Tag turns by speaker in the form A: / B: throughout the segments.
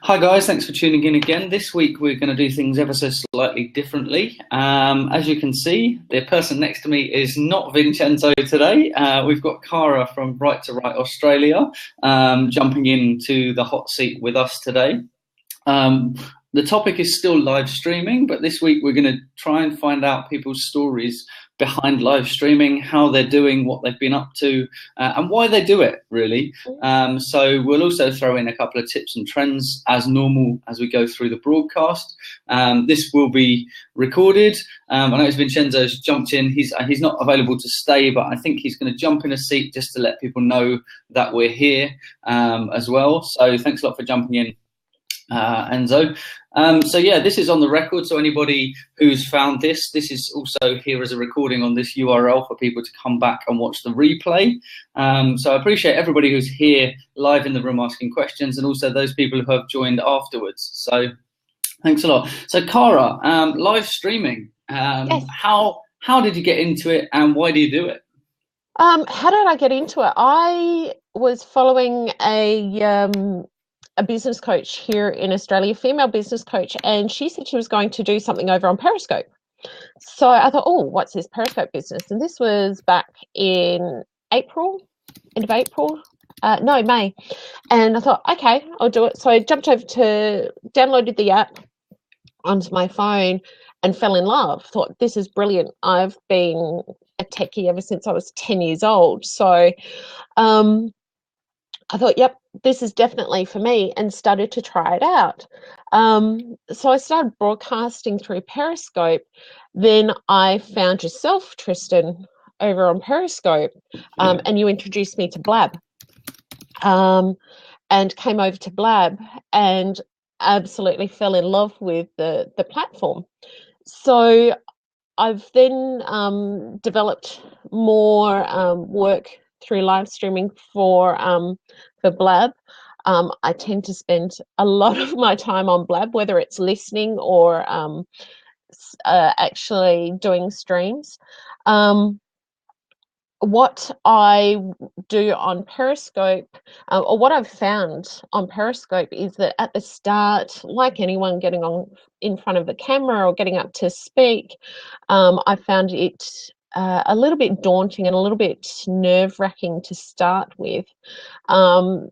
A: Hi guys, thanks for tuning in again. This week we're going to do things ever so slightly differently. As you can see, the person next to me is not Vincenzo today. We've got Cara from Right to Right Australia jumping into the hot seat with us today. The topic is still live streaming, but this week we're going to try and find out people's stories behind live streaming, how they're doing, what they've been up to, and why they do it, really. So we'll also throw in a couple of tips and trends as normal as we go through the broadcast. This will be recorded. I know Vincenzo's jumped in. He's not available to stay, but I think he's going to jump in a seat just to let people know that we're here as well. So thanks a lot for jumping in, Enzo. So yeah, this is on the record, so anybody who's found this is also here as a recording on this URL for people to come back and watch the replay. So I appreciate everybody who's here live in the room asking questions, and also those people who have joined afterwards. So thanks a lot. So Cara, live streaming,
B: Yes.
A: How did you get into it, and why do you do it?
B: How did I get into it? I was following a business coach here in Australia, a female business coach, and she said she was going to do something over on Periscope. So I thought, oh, what's this Periscope business? And this was back in April, end of April, no, May. And I thought, okay, I'll do it. So I jumped over to, downloaded the app onto my phone and fell in love. Thought, this is brilliant. I've been a techie ever since I was 10 years old. So I thought, yep, this is definitely for me, and started to try it out. So I started broadcasting through Periscope. Then I found yourself, Tristan, over on Periscope, and you introduced me to Blab, and came over to Blab and absolutely fell in love with the platform. So I've then developed more work through live streaming for Blab. I tend to spend a lot of my time on Blab, whether it's listening or actually doing streams. What I do on Periscope, or what I've found on Periscope, is that at the start, like anyone getting on in front of the camera or getting up to speak, I found it a little bit daunting and a little bit nerve-wracking to start with. And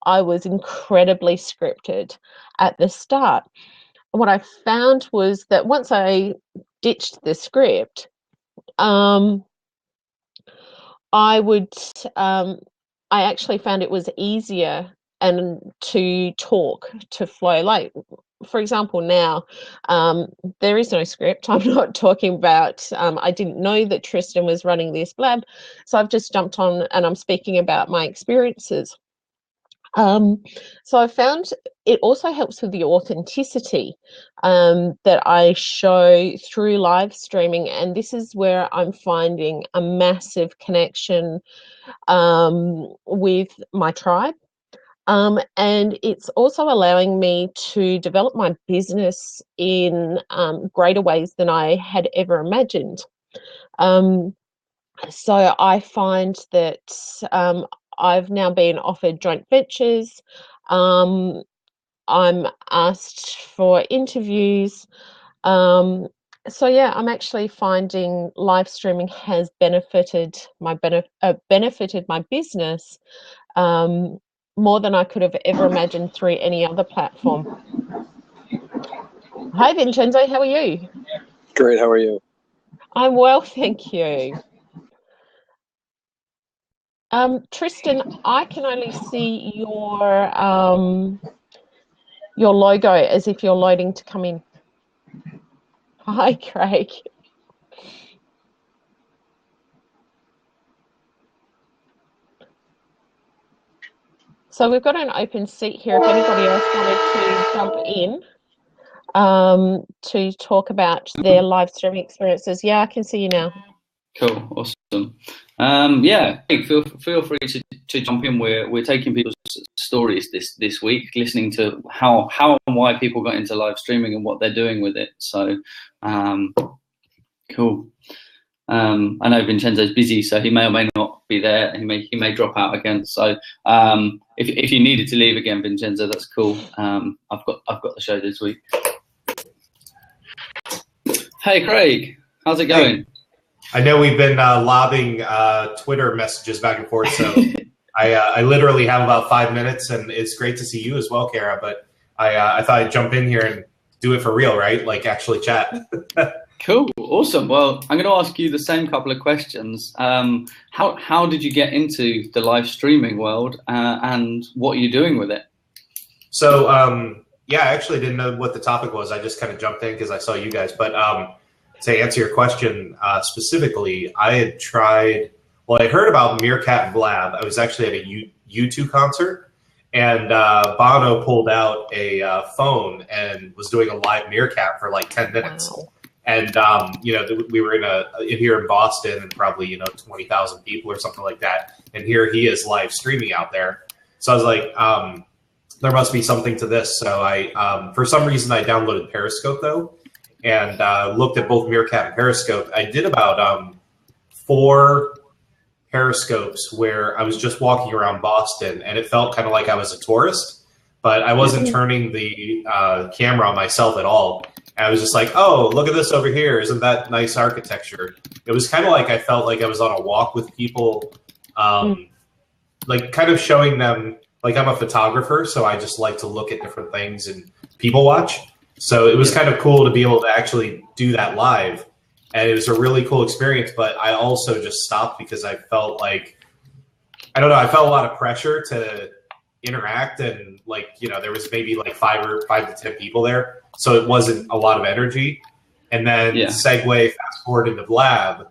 B: I was incredibly scripted at the start. What I found was that once I ditched the script, I actually found it was easier and to talk, to flow. Like, for example, now there is no script. I'm not talking about, I didn't know that Tristan was running this Blab, so I've just jumped on and I'm speaking about my experiences. So I found it also helps with the authenticity that I show through live streaming, and this is where I'm finding a massive connection with my tribe. And it's also allowing me to develop my business in greater ways than I had ever imagined. So I find that I've now been offered joint ventures. I'm asked for interviews. So yeah, I'm actually finding live streaming has benefited my business more than I could have ever imagined through any other platform. Hi, Vincenzo, how are you?
C: Great, how are you?
B: I'm well, thank you. Tristan, I can only see your logo as if you're loading to come in. Hi, Craig. So we've got an open seat here if anybody else wanted to jump in to talk about their live streaming experiences. Yeah, I can see you now.
A: Cool, awesome. Yeah, feel free to jump in. We're taking people's stories this week, listening to how and why people got into live streaming and what they're doing with it. So cool. I know Vincenzo's busy, so he may or may not be there. He may drop out again. So if you needed to leave again, Vincenzo, that's cool. I've got the show this week. Hey Craig, how's it going?
C: Hey. I know we've been lobbing Twitter messages back and forth, so I literally have about 5 minutes, and it's great to see you as well, Kara. But I thought I'd jump in here and do it for real, right? Like actually chat.
A: Cool, awesome. Well, I'm going to ask you the same couple of questions. How did you get into the live streaming world, and what are you doing with it?
C: So yeah, I actually didn't know what the topic was. I just kind of jumped in because I saw you guys. But to answer your question specifically, I had tried. Well, I heard about Meerkat and Blab. I was actually at a U2 concert, and Bono pulled out a phone and was doing a live Meerkat for like 10 minutes.
B: Wow.
C: And you know, we were here in Boston, and probably 20,000 people or something like that. And here he is live streaming out there. So I was like, there must be something to this. So I, for some reason, I downloaded Periscope though, and looked at both Meerkat and Periscope. I did about 4 Periscopes where I was just walking around Boston, and it felt kind of like I was a tourist, but I wasn't turning the camera on myself at all. And I was just like, oh, look at this over here. Isn't that nice architecture? It was kind of like I felt like I was on a walk with people, like kind of showing them, like I'm a photographer, so I just like to look at different things and people watch. So it was kind of cool to be able to actually do that live. And it was a really cool experience, but I also just stopped because I felt like, I don't know, I felt a lot of pressure to interact, and like, there was maybe like 5 to 10 people there. So it wasn't a lot of energy. And then segue, fast forward into Blab.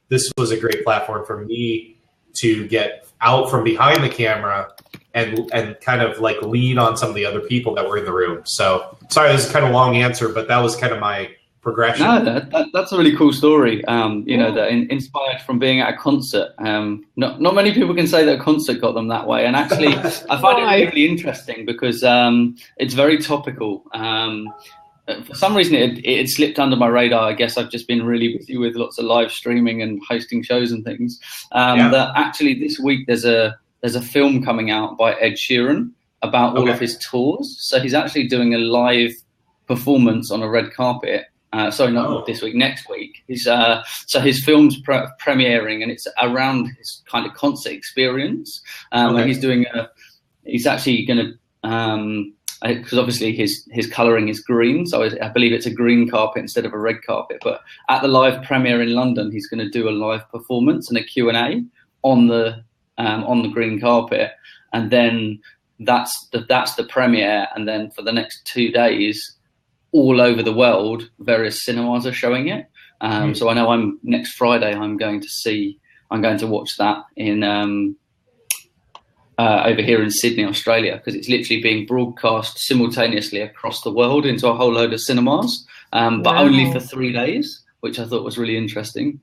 C: This was a great platform for me to get out from behind the camera and kind of like lean on some of the other people that were in the room. So sorry, this is kind of a long answer, but that was kind of my progression.
A: No, that's a really cool story. That inspired from being at a concert. Not many people can say that a concert got them that way. And actually, I find it really interesting because it's very topical. For some reason, it slipped under my radar. I guess I've just been really busy with lots of live streaming and hosting shows and things. That actually this week there's a film coming out by Ed Sheeran about all of his tours. So he's actually doing a live performance on a red carpet. Sorry, not this week, next week. So his film's premiering, and it's around his kind of concert experience. And he's actually going to, because obviously his colouring is green, so I believe it's a green carpet instead of a red carpet. But at the live premiere in London, he's going to do a live performance and a Q&A on the green carpet, and then that's the premiere. And then for the next 2 days, all over the world, various cinemas are showing it. So I know next Friday I'm going to watch that in over here in Sydney, Australia, because it's literally being broadcast simultaneously across the world into a whole load of cinemas, but only for 3 days, which I thought was really interesting.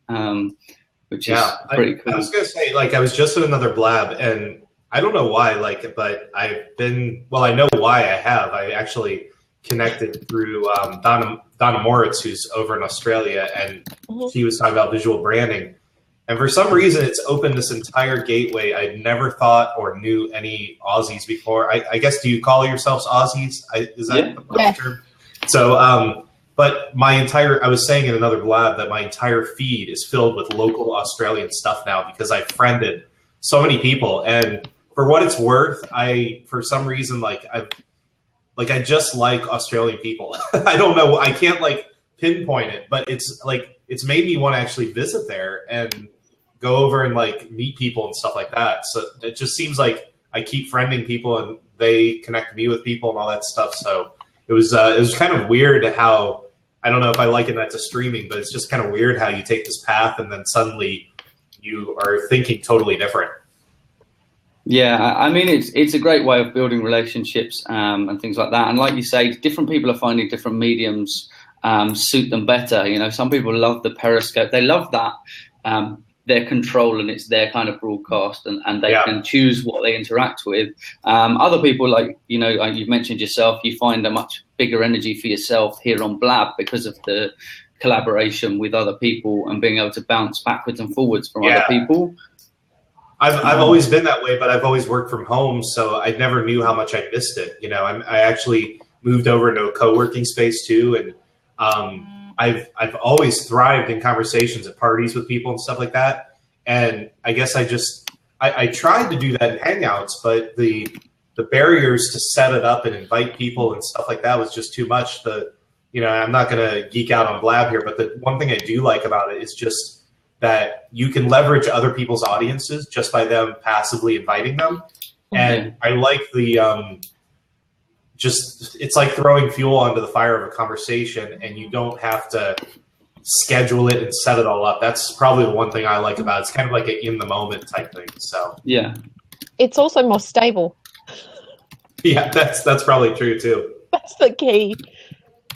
A: Which is pretty cool.
C: I was gonna say, like, I was just in another Blab, and I don't know why, but I know why I have. I actually connected through Donna Moritz, who's over in Australia, and he was talking about visual branding. And for some reason, it's opened this entire gateway. I never thought or knew any Aussies before. I guess, do you call yourselves Aussies? Is that the proper term? So, but I was saying in another Blab that my entire feed is filled with local Australian stuff now because I friended so many people. And for what it's worth, for some reason, I just like Australian people. I don't know. I can't pinpoint it, but it's made me want to actually visit there and go over and meet people and stuff like that. So it just seems like I keep friending people and they connect me with people and all that stuff. So it was kind of weird how, I don't know if I liken that to streaming, but it's just kind of weird how you take this path and then suddenly you are thinking totally different.
A: Yeah, I mean, it's a great way of building relationships and things like that. And like you say, different people are finding different mediums suit them better. Some people love the Periscope. They love that their control and it's their kind of broadcast and they can choose what they interact with. Other people, you've mentioned yourself, you find a much bigger energy for yourself here on Blab because of the collaboration with other people and being able to bounce backwards and forwards from other people.
C: I've always been that way, but I've always worked from home, so I never knew how much I missed it. You know, I actually moved over into a co-working space too, and I've always thrived in conversations at parties with people and stuff like that. And I guess I tried to do that in Hangouts, but the barriers to set it up and invite people and stuff like that was just too much. I'm not going to geek out on Blab here, but the one thing I do like about it is just that you can leverage other people's audiences just by them passively inviting them. And I like it's like throwing fuel onto the fire of a conversation, and you don't have to schedule it and set it all up. That's probably the one thing I like about it. It's kind of like an in the moment type thing. So
A: yeah,
B: it's also more stable.
C: Yeah, that's probably true too.
B: That's the key.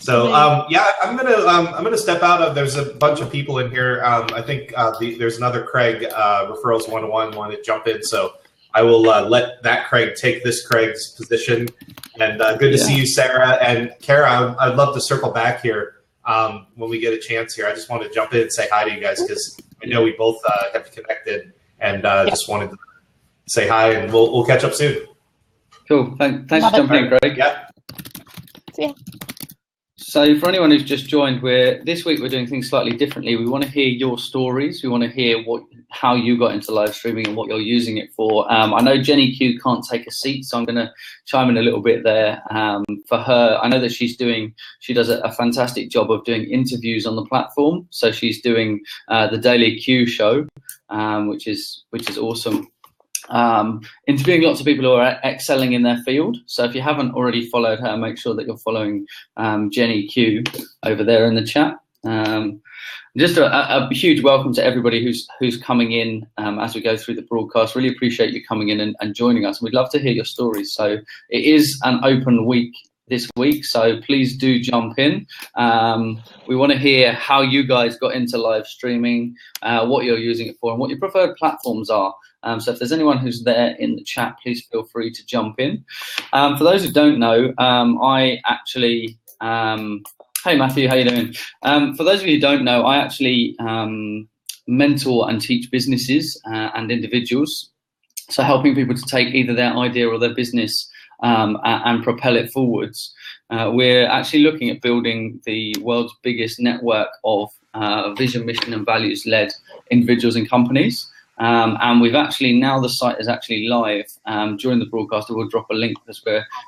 C: So I'm gonna step out of. There's a bunch of people in here. I think there's another Craig referrals 101 want to jump in. So I will let that Craig take this Craig's position. And good to see you, Sarah and Kara. I'd love to circle back here when we get a chance here. I just want to jump in and say hi to you guys because I know we both have connected, and just wanted to say hi, and we'll catch up soon.
A: Cool. Thanks for jumping in, Craig.
C: Yeah.
B: See ya.
A: So for anyone who's just joined, this week we're doing things slightly differently. We want to hear your stories. We want to hear how you got into live streaming and what you're using it for. I know Jenny Q can't take a seat, so I'm going to chime in a little bit there. For her, I know that she does a fantastic job of doing interviews on the platform. So she's doing the Daily Q show, which is awesome. Interviewing lots of people who are excelling in their field. So if you haven't already followed her, make sure that you're following Jenny Q over there in the chat. Just a huge welcome to everybody who's coming in as we go through the broadcast. Really appreciate you coming in and joining us. We'd love to hear your stories. So it is an open week this week, so please do jump in. We want to hear how you guys got into live streaming, what you're using it for, and what your preferred platforms are. So if there's anyone who's there in the chat, please feel free to jump in. For those who don't know, I actually hey Matthew, how you doing? For those of you who don't know, I actually mentor and teach businesses and individuals. So helping people to take either their idea or their business and propel it forwards. We're actually looking at building the world's biggest network of vision, mission and values-led individuals and companies. And we've actually, now the site is actually live. During the broadcast, we'll drop a link because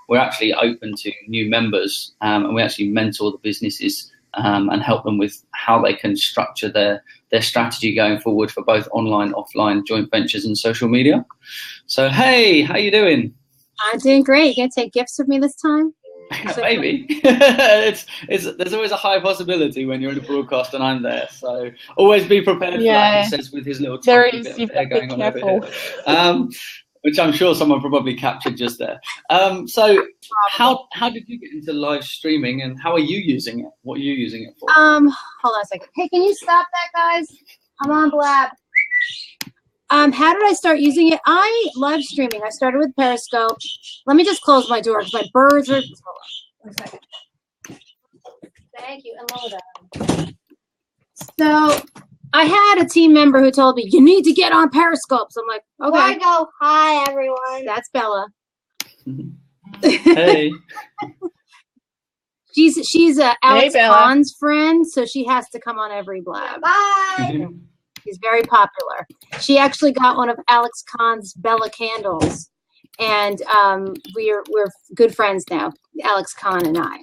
A: we're actually open to new members, and we actually mentor the businesses and help them with how they can structure their strategy going forward for both online, offline, joint ventures and social media. So, hey, how you doing?
D: I'm doing great. You gonna take gifts with me this time?
A: Maybe. There's always a high possibility when you're in a broadcast and I'm there. So always be prepared for that, he says with his little
B: there is,
A: bit of hair going on over here. Which I'm sure someone probably captured just there. So how did you get into live streaming and how are you using it? What are you using it for?
D: Hold on a second. Hey, can you stop that, guys? I'm on Blab. How did I start using it? Live streaming. I started with Periscope. Let me just close my door because my birds are. Hold on. 1 second. Thank you. And lower that. So I had a team member who told me, you need to get on Periscope. So I'm like, okay.
E: I go, hi, everyone.
D: That's Bella.
A: Hey.
D: She's Alex
B: Bella.
D: Kahn's friend, so she has to come on every Blab.
E: Bye.
D: She's very popular. She actually got one of Alex Kahn's Bella candles, and we're good friends now, Alex Kahn and I.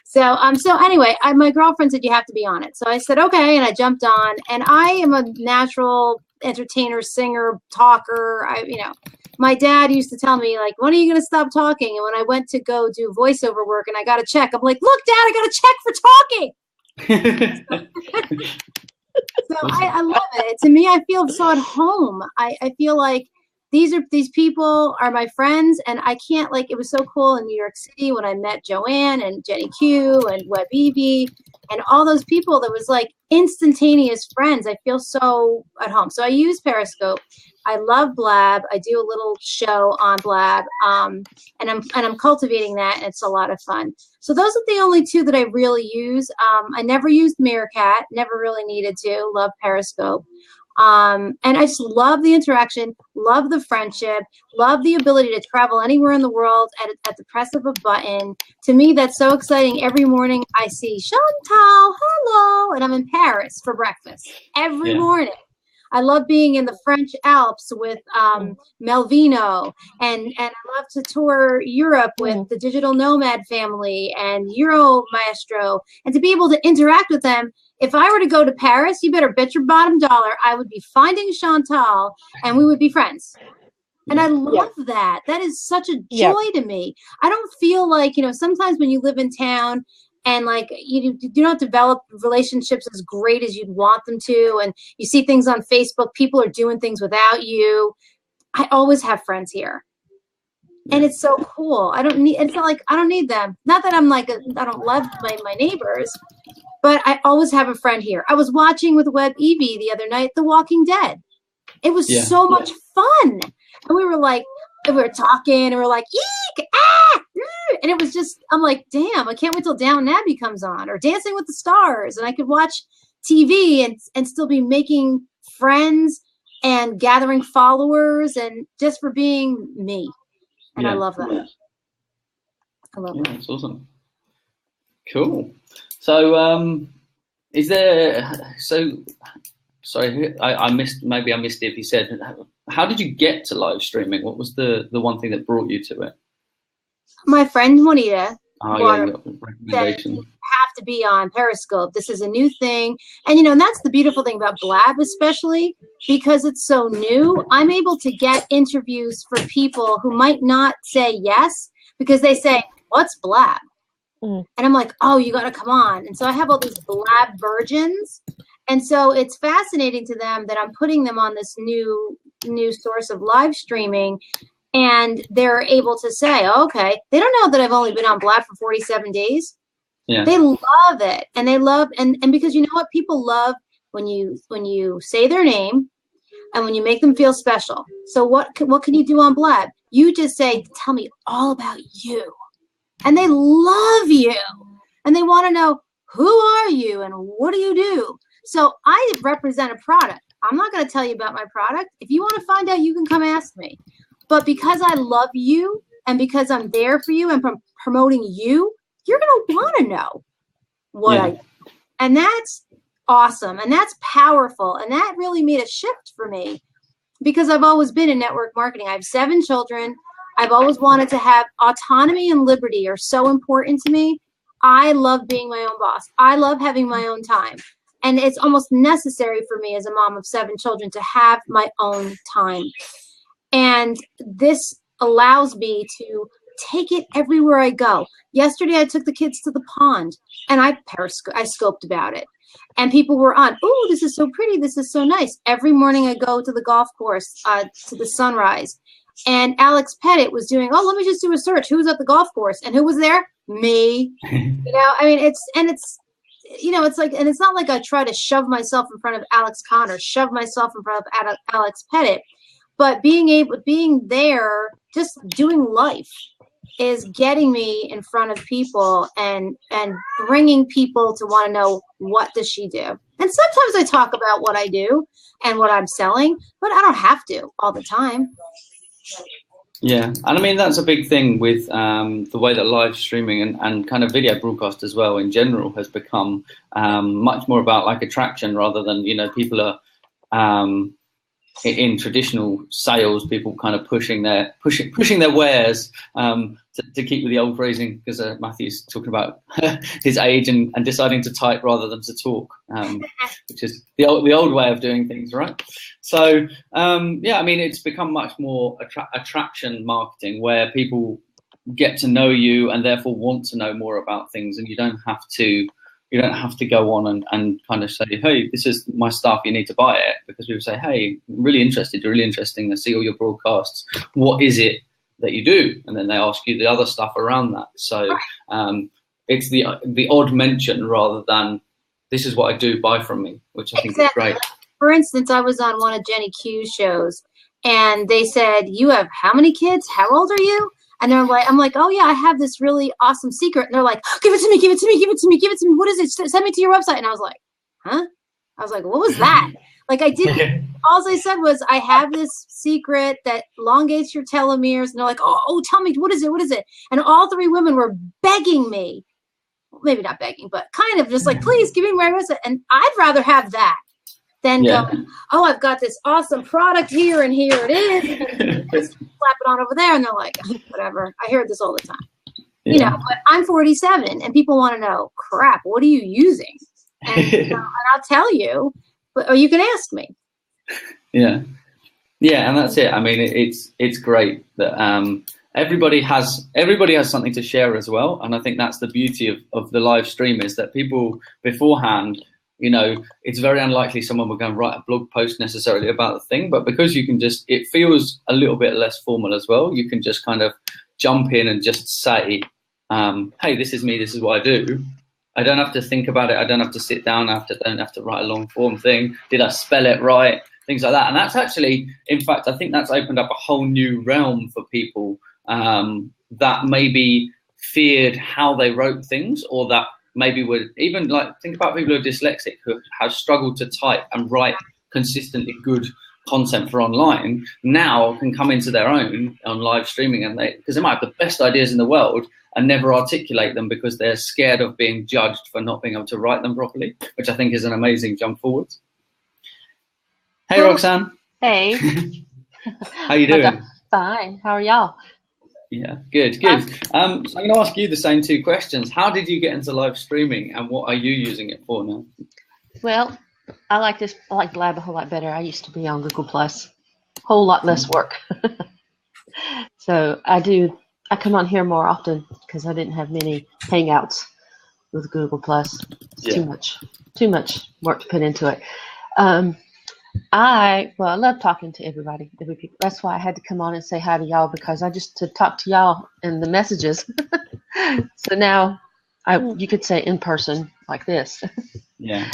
D: So anyway, my girlfriend said you have to be on it. So I said okay, and I jumped on. And I am a natural entertainer, singer, talker. My dad used to tell me like, when are you going to stop talking? And when I went to go do voiceover work and I got a check, I'm like, look, Dad, I got a check for talking. So I love it. To me, I feel so at home. I feel like these people are my friends, and I can't, like, it was so cool in New York City when I met Joanne and Jenny Q and Web Evie and all those people that was like instantaneous friends. I feel so at home. So I use Periscope. I love Blab. I do a little show on Blab, and I'm cultivating that, and it's a lot of fun. So those are the only two that I really use. I never used Meerkat, never really needed to. Love Periscope. And I just love the interaction, love the friendship, love the ability to travel anywhere in the world at the press of a button. To me, that's so exciting. Every morning I see Chantal, hello, and I'm in Paris for breakfast every morning. I love being in the French Alps with Melvino, and I love to tour Europe with the Digital Nomad family and Euro Maestro, and to be able to interact with them. If I were to go to Paris, you better bet your bottom dollar I would be finding Chantal, and we would be friends. And I love that. That is such a joy to me. I don't feel like, sometimes when you live in town, and like you do not develop relationships as great as you'd want them to, and you see things on Facebook, people are doing things without you. I always have friends here, and it's so cool. It's not like I don't need them. Not that I'm like I don't love my neighbors, but I always have a friend here. I was watching with Web Evie the other night, The Walking Dead. It was so much fun, and we were talking, and we were like, eek, ah, and it was just, I'm like, damn, I can't wait till Downton Abbey comes on, or Dancing with the Stars, and I could watch TV and still be making friends and gathering followers, and just for being me. And I love that. I love that.
A: That's awesome. Cool. So, sorry, I missed it if you said, how did you get to live streaming? What was the one thing that brought you to it?
D: My friend Juanita
A: recommendation.
D: said you have to be on Periscope. This is a new thing. And that's the beautiful thing about Blab, especially because it's so new. I'm able to get interviews for people who might not say yes because they say, what's Blab? And I'm like, oh, you got to come on. And so I have all these Blab virgins. And so it's fascinating to them that I'm putting them on this new source of live streaming. And they're able to say, okay, they don't know that I've only been on Blab for 47 days. Yeah. They love it. And they love, and because you know what people love when you say their name and when you make them feel special. So what can you do on Blab? You just say, tell me all about you. And they love you. And they want to know, who are you and what do you do? So I represent a product. I'm not going to tell you about my product. If you want to find out, you can come ask me. But because I love you and because I'm there for you and promoting you, you're going to want to know what I do. And that's awesome. And that's powerful. And that really made a shift for me because I've always been in network marketing. I have 7 children. I've always wanted to have autonomy and liberty are so important to me. I love being my own boss. I love having my own time. And it's almost necessary for me as a mom of 7 children to have my own time. And this allows me to take it everywhere I go. Yesterday, I took the kids to the pond, and I scoped about it. And people were on, oh, this is so pretty. This is so nice. Every morning, I go to the golf course to the sunrise. And Alex Pettit was doing, let me just do a search. Who was at the golf course? And who was there? Me. It's like, and it's not like I try to shove myself in front of Alex Kahn or shove myself in front of Alex Pettit, but being there, just doing life is getting me in front of people and bringing people to want to know, what does she do? And sometimes I talk about what I do and what I'm selling, but I don't have to all the time.
A: Yeah, and I mean, that's a big thing with the way that live streaming and kind of video broadcast as well in general has become much more about like attraction rather than, people are in traditional sales, people kind of pushing their wares to keep with the old phrasing, because Matthew's talking about his age and deciding to type rather than to talk, which is the old way of doing things, right? So I mean, it's become much more attraction marketing where people get to know you and therefore want to know more about things, and you don't have to You don't have to go on and kind of say, hey, this is my stuff, you need to buy it. Because people say, hey, I'm really interested, you're really interesting, I see all your broadcasts. What is it that you do? And then they ask you the other stuff around that. So it's the odd mention rather than this is what I do, buy from me, which I think is great.
D: For instance, I was on one of Jenny Q's shows and they said, you have how many kids? How old are you? And they're like, I'm like, oh yeah, I have this really awesome secret. And they're like, give it to me, give it to me, give it to me, give it to me. What is it? Send me to your website. And I was like, huh? I was like, what was that? Like I didn't, all I said was, I have this secret that elongates your telomeres. And they're like, oh, tell me, what is it? What is it? And all three women were begging me, maybe not begging, but kind of just like, please give me my website. And I'd rather have that than go, oh, I've got this awesome product here and here it is. And just slap it on over there. And they're like, whatever. I hear this all the time. Yeah. You know, but I'm 47 and people want to know, crap, what are you using? And, and I'll tell you, or you can ask me.
A: Yeah. Yeah, and that's it. I mean, it's great that everybody has something to share as well. And I think that's the beauty of the live stream is that people beforehand, you know, it's very unlikely someone will go and write a blog post necessarily about the thing, but because you can just, it feels a little bit less formal as well. You can just kind of jump in and just say, hey, this is me, this is what I do. I don't have to think about it. I don't have to sit down. I don't have to write a long form thing. Did I spell it right? Things like that. And that's actually, in fact, I think that's opened up a whole new realm for people that maybe feared how they wrote things, or that maybe would even like think about people who are dyslexic who have struggled to type and write consistently good content for online, now can come into their own on live streaming, and because they might have the best ideas in the world and never articulate them because they're scared of being judged for not being able to write them properly, which I think is an amazing jump forward. Hey, Roxanne.
F: Hey.
A: How you doing?
F: Fine. How are y'all?
A: Yeah, good, good. So I'm going to ask you the same two questions. How did you get into live streaming, and what are you using it for now?
F: Well, I like the lab a whole lot better. I used to be on Google Plus, whole lot less work. So I come on here more often because I didn't have many hangouts with Google Plus. It's too much work to put into it. I love talking to everybody, every people. That's why I had to come on and say hi to y'all, because I just to talk to y'all in the messages. So now you could say in person like this.
A: Yeah.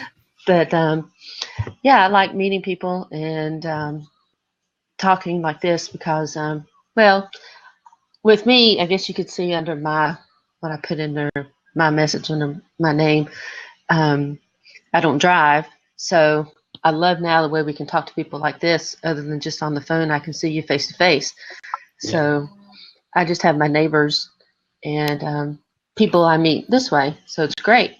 F: But I like meeting people and talking like this because with me, I guess you could see under what I put in there, my message under my name. I don't drive, so I love now the way we can talk to people like this, other than just on the phone. I can see you face to face. So I just have my neighbors and people I meet this way. So it's great.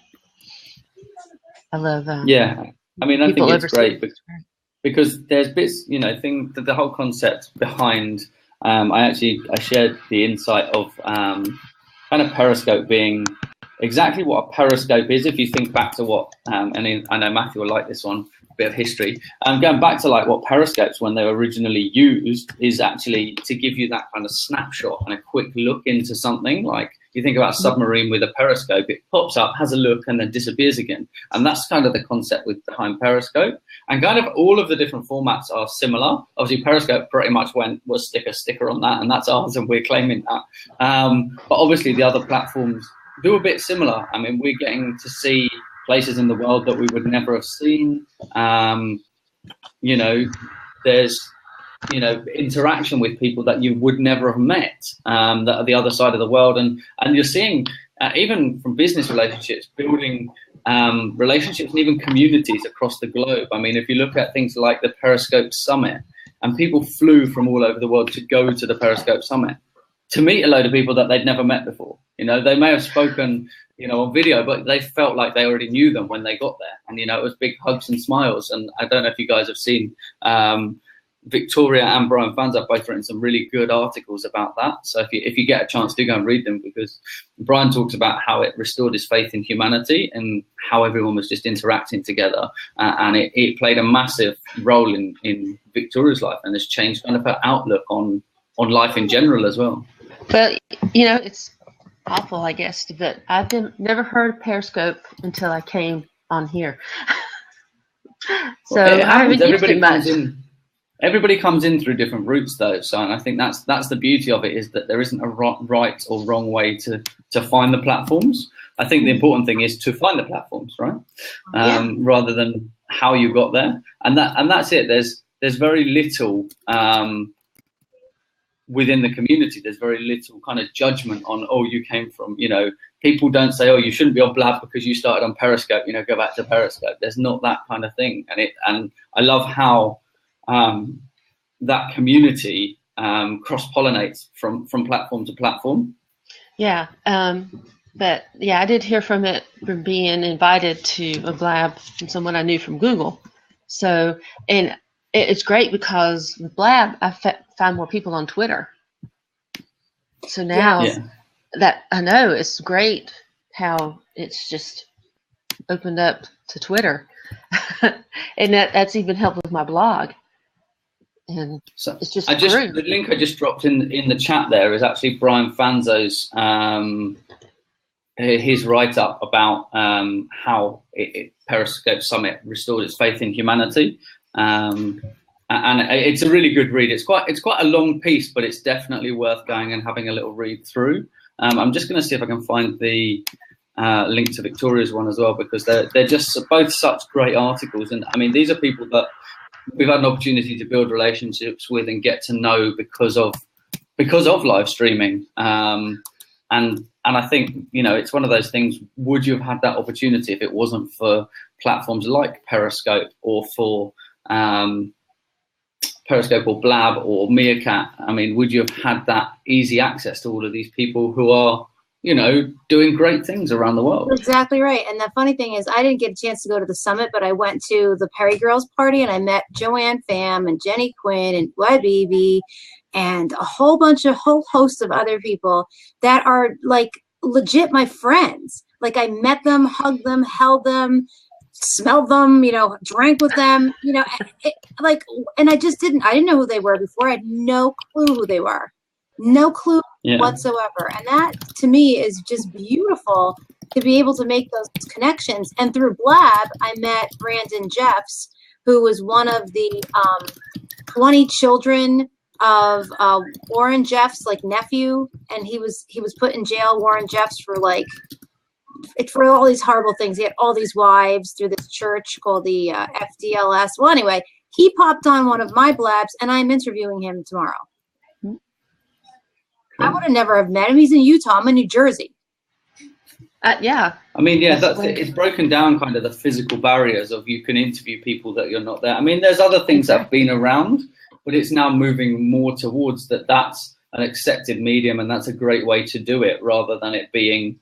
F: I love.
A: Yeah, I mean, I think it's great because there's bits, you know, the whole concept behind. I shared the insight of kind of Periscope being exactly what a Periscope is. If you think back to what, I know Matthew will like this one. Bit of history, going back to like what periscopes when they were originally used is actually to give you that kind of snapshot and a quick look into something. Like you think about a submarine with a periscope, it pops up, has a look, and then disappears again. And that's kind of the concept behind Periscope. And kind of all of the different formats are similar. Obviously, Periscope pretty much was stick a sticker on that, and that's ours, and we're claiming that. But obviously, the other platforms do a bit similar. I mean, we're getting to see places in the world that we would never have seen. You know, there's, you know, interaction with people that you would never have met that are the other side of the world. And you're seeing, even from business relationships, building relationships and even communities across the globe. I mean, if you look at things like the Periscope Summit, and people flew from all over the world to go to the Periscope Summit to meet a load of people that they'd never met before. You know, they may have spoken, you know, on video, but they felt like they already knew them when they got there. And, you know, it was big hugs and smiles. And I don't know if you guys have seen Victoria and Brian Fans have both written some really good articles about that. So if you get a chance, do go and read them, because Brian talks about how it restored his faith in humanity and how everyone was just interacting together. And it played a massive role in Victoria's life, and has changed kind of her outlook on life in general as well.
F: Well, you know, it's awful, I guess, but I've never heard of Periscope until I came on here. So
A: Well, it
F: I haven't
A: happens.
F: used it much.
A: Everybody comes in through different routes, though. So, and I think that's the beauty of it, is that there isn't a right or wrong way to find the platforms. I think the important thing is to find the platforms, right? Rather than how you got there, and that's it. There's very little within the community. There's very little kind of judgment on, oh, you came from, people don't say, oh, you shouldn't be on Blab because you started on Periscope, go back to Periscope. There's not that kind of thing. And I love how that community cross-pollinates from platform to platform.
F: Yeah. But yeah, I did hear from being invited to a Blab from someone I knew from Google. So, and it's great because with Blab, I found more people on Twitter. So now that I know, it's great how it's just opened up to Twitter. And that's even helped with my blog. And
A: so
F: it's just
A: the link I just dropped in the chat there is actually Brian Fanzo's his write-up about how Periscope Summit restored its faith in humanity. And it's a really good read. It's quite a long piece, but it's definitely worth going and having a little read through. I'm just going to see if I can find the link to Victoria's one as well, because they're just both such great articles. And I mean, these are people that we've had an opportunity to build relationships with and get to know because of live streaming. And I think, it's one of those things, would you have had that opportunity if it wasn't for platforms like Periscope or for Periscope or Blab or Meerkat? I mean, would you have had that easy access to all of these people who are, doing great things around the world?
D: Exactly right. And the funny thing is, I didn't get a chance to go to the summit, but I went to the Perry Girls party and I met Joanne Pham and Jenny Quinn and YBB and a whole host of other people that are like legit my friends. Like I met them, hugged them, held them, smelled them, drank with them, and I didn't know who they were before. I had no clue who they were. No clue whatsoever. And that to me is just beautiful to be able to make those connections. And through Blab, I met Brandon Jeffs, who was one of the 20 children of Warren Jeffs, nephew. And he was put in jail, Warren Jeffs, for all these horrible things. He had all these wives through this church called the FDLS. Well, anyway, he popped on one of my Blabs, and I'm interviewing him tomorrow. I would have never have met him. He's in Utah. I'm in New Jersey.
F: Yeah.
A: I mean, it's broken down kind of the physical barriers of you can interview people that you're not there. I mean, there's other things that have been around, but it's now moving more towards that's an accepted medium, and that's a great way to do it, rather than it being,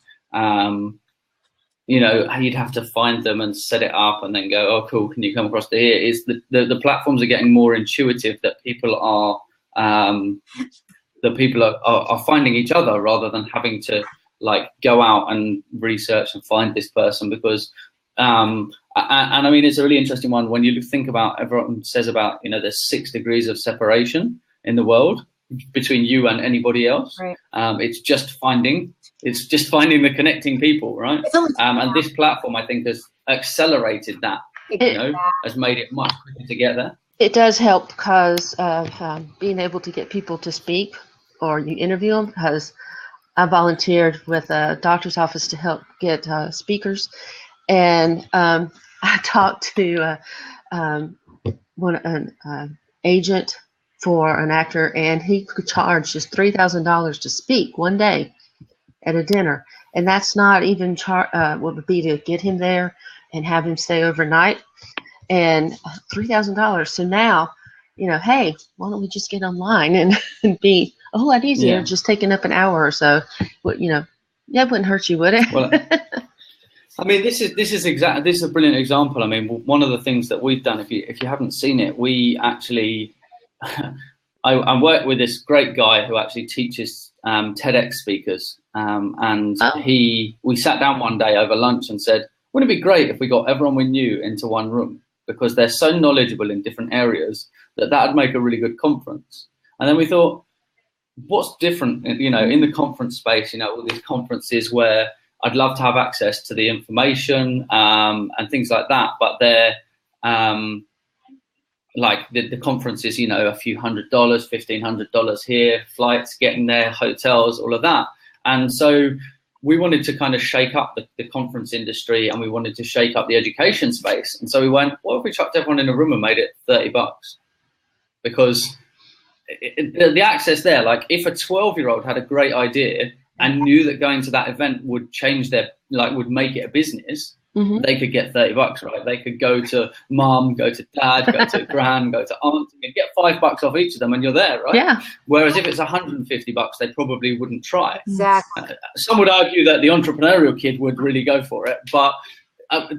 A: you'd have to find them and set it up and then go, oh, cool, can you come across to here? Is the platforms are getting more intuitive, that people are finding each other rather than having to go out and research and find this person, because and I mean, it's a really interesting one when you think about, everyone says about, there's 6 degrees of separation in the world between you and anybody else.
D: Right.
A: It's just finding the connecting people, right? And this platform, I think, has accelerated that, has made it much quicker to get there.
F: It does help because of being able to get people to speak, or you interview them, because I volunteered with a doctor's office to help get speakers. And I talked to an agent for an actor, and he could charge just $3,000 to speak one day at a dinner. And that's not even what would be to get him there and have him stay overnight. And $3,000. So now, hey, why don't we just get online and be a whole lot easier, just taking up an hour or so. It wouldn't hurt you, would it?
A: Well, I mean, this is a brilliant example. I mean, one of the things that we've done, if you haven't seen it, we actually, I work with this great guy who actually teaches TEDx speakers, and we sat down one day over lunch and said, wouldn't it be great if we got everyone we knew into one room, because they're so knowledgeable in different areas that would make a really good conference. And then we thought, what's different, you know, in the conference space, you know, all these conferences where I'd love to have access to the information and things like that, but they're like the conference is, you know, a few $100, $1,500 here, flights, getting there, hotels, all of that. And so we wanted to kind of shake up the conference industry, and we wanted to shake up the education space. And so we went, what if we chucked everyone in a room and made it $30? Because the access there, like if a 12-year-old had a great idea and knew that going to that event would change their, like would make it a business, they could get $30, right? They could go to mom, go to dad, go to gran, go to aunt, and get $5 off each of them, and you're there, right?
F: Yeah.
A: Whereas if it's $150, they probably wouldn't try.
D: Exactly.
A: Some would argue that the entrepreneurial kid would really go for it, but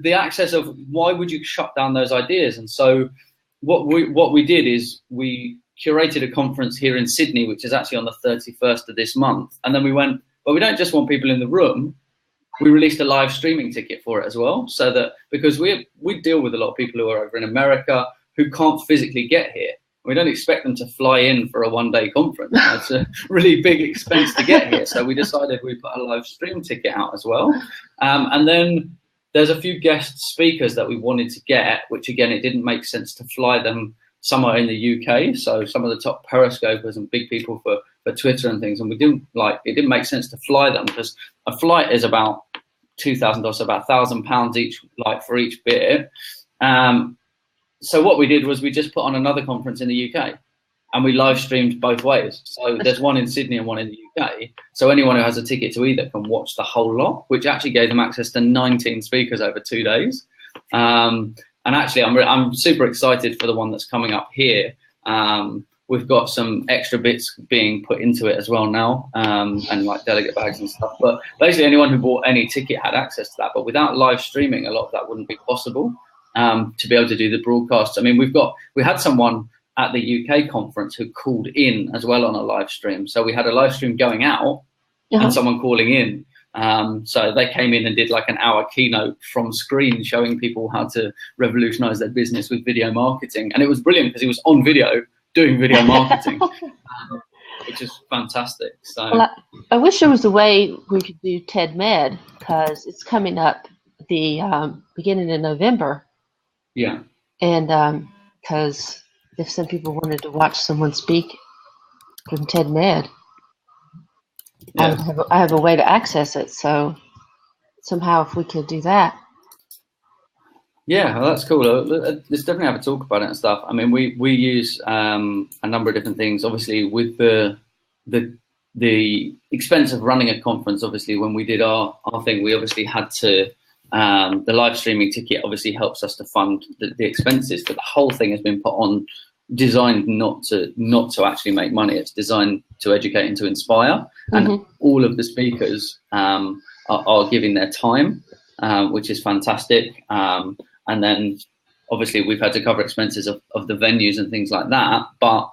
A: the access of why would you shut down those ideas? And so what we did is we curated a conference here in Sydney, which is actually on the 31st of this month, and then we went, well, we don't just want people in the room. We released a live streaming ticket for it as well, so that because we deal with a lot of people who are over in America who can't physically get here. We don't expect them to fly in for a one-day conference. It's a really big expense to get here. So we decided we put a live stream ticket out as well. And then there's a few guest speakers that we wanted to get, which again, it didn't make sense to fly them somewhere in the UK. So some of the top periscopers and big people for Twitter and things, and it didn't make sense to fly them because a flight is about $2,000, about £1,000 each, like for each bit. So what we did was we just put on another conference in the UK, and we live streamed both ways. So there's one in Sydney and one in the UK. So anyone who has a ticket to either can watch the whole lot, which actually gave them access to 19 speakers over 2 days. And actually, I'm super excited for the one that's coming up here. We've got some extra bits being put into it as well now, and like delegate bags and stuff. But basically, anyone who bought any ticket had access to that. But without live streaming, a lot of that wouldn't be possible to be able to do the broadcast. I mean, we had someone at the UK conference who called in as well on a live stream. So we had a live stream going out and someone calling in. So they came in and did like an hour keynote from screen showing people how to revolutionize their business with video marketing. And it was brilliant because he was on video doing video marketing, which is fantastic. So
F: well, I wish there was a way we could do TED Med, because it's coming up the beginning of November.
A: Yeah.
F: And because if some people wanted to watch someone speak from TED Med, I have a way to access it. So somehow if we could do that.
A: Yeah, well, that's cool. Let's definitely have a talk about it and stuff. I mean, we use a number of different things. Obviously, with the expense of running a conference, obviously, when we did our thing, we obviously had to, the live streaming ticket obviously helps us to fund the expenses, but the whole thing has been put on, designed not to actually make money. It's designed to educate and to inspire. And all of the speakers are giving their time, which is fantastic. And then obviously we've had to cover expenses of the venues and things like that, but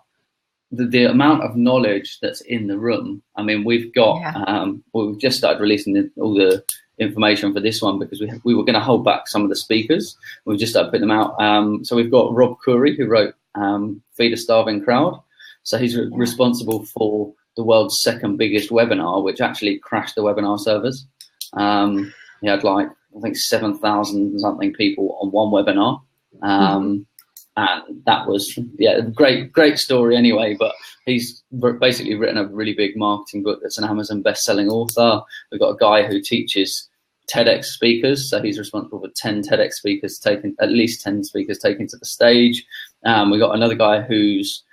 A: the amount of knowledge that's in the room, I mean, we've got, we've just started releasing all the information for this one because we were going to hold back some of the speakers. We've just started putting them out. So we've got Rob Curry, who wrote Feed a Starving Crowd. So he's responsible for the world's second biggest webinar, which actually crashed the webinar servers. He had like, I think 7,000 something people on one webinar. And that was, great story anyway, but he's basically written a really big marketing book that's an Amazon best-selling author. We've got a guy who teaches TEDx speakers, so he's responsible for 10 TEDx speakers taken, at least 10 speakers taken to the stage. We've got another guy who's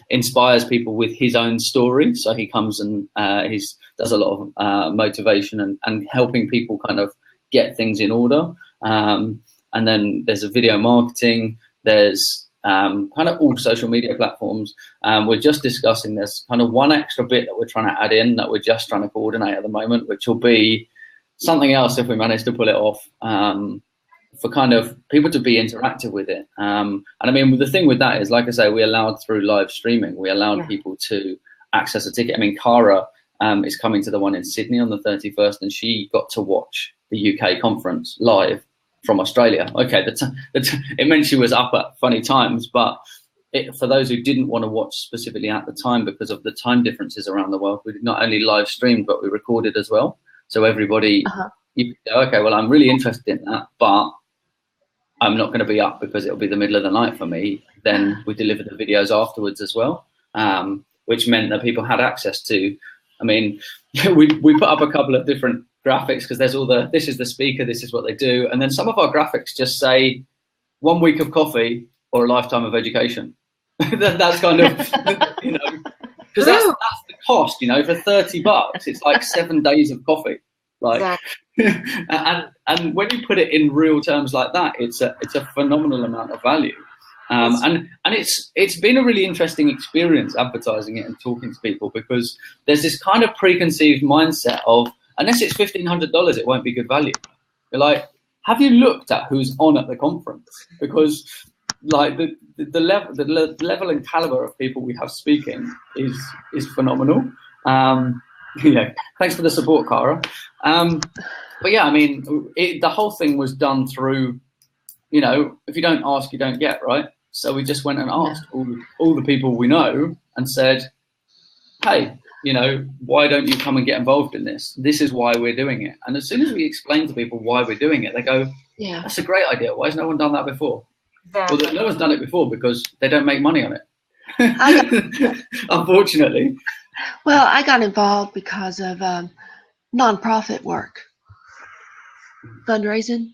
A: inspires people with his own story, so he comes and does a lot of motivation and helping people kind of get things in order. And then there's a video marketing, there's kind of all social media platforms. We're just discussing there's kind of one extra bit that we're trying to add in that we're just trying to coordinate at the moment, which will be something else if we manage to pull it off, for kind of people to be interactive with it. And I mean, the thing with that is, like I say, we allowed through live streaming, we allowed people to access a ticket. I mean, Cara is coming to the one in Sydney on the 31st, and she got to watch the UK conference live from Australia. Okay, it meant she was up at funny times, but for those who didn't want to watch specifically at the time because of the time differences around the world, we not only live streamed, but we recorded as well. So everybody, you go, okay, well, I'm really interested in that, but I'm not going to be up because it'll be the middle of the night for me. Then we delivered the videos afterwards as well, which meant that people had access to, I mean, we put up a couple of different graphics because there's this is the speaker, this is what they do. And then some of our graphics just say 1 week of coffee or a lifetime of education. That's kind of, because that's the cost, for $30, it's like 7 days of coffee. Like, and when you put it in real terms like that, it's a phenomenal amount of value. And it's been a really interesting experience advertising it and talking to people, because there's this kind of preconceived mindset of, unless it's $1,500, it won't be good value. You're like, have you looked at who's on at the conference? Because like the level and caliber of people we have speaking is phenomenal. Thanks for the support, Cara. But yeah, I mean, the whole thing was done through, if you don't ask, you don't get, right? So we just went and asked all the people we know and said, hey, why don't you come and get involved in this? This is why we're doing it. And as soon as we explain to people why we're doing it, they go, yeah, that's a great idea. Why has no one done that before? Well, no one's done it before because they don't make money on it. Unfortunately.
F: Well, I got involved because of nonprofit work, fundraising.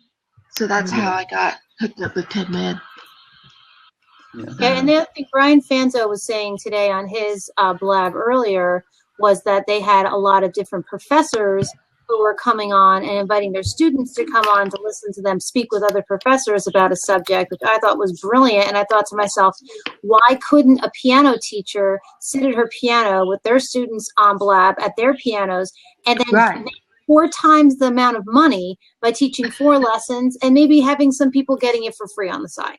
F: So that's how I got hooked up with TED-Med.
D: Yeah, and the other thing Brian Fanzo was saying today on his blab earlier was that they had a lot of different professors who were coming on and inviting their students to come on to listen to them speak with other professors about a subject, which I thought was brilliant. And I thought to myself, why couldn't a piano teacher sit at her piano with their students on blab at their pianos and then make 4 times the amount of money by teaching 4 lessons and maybe having some people getting it for free on the side?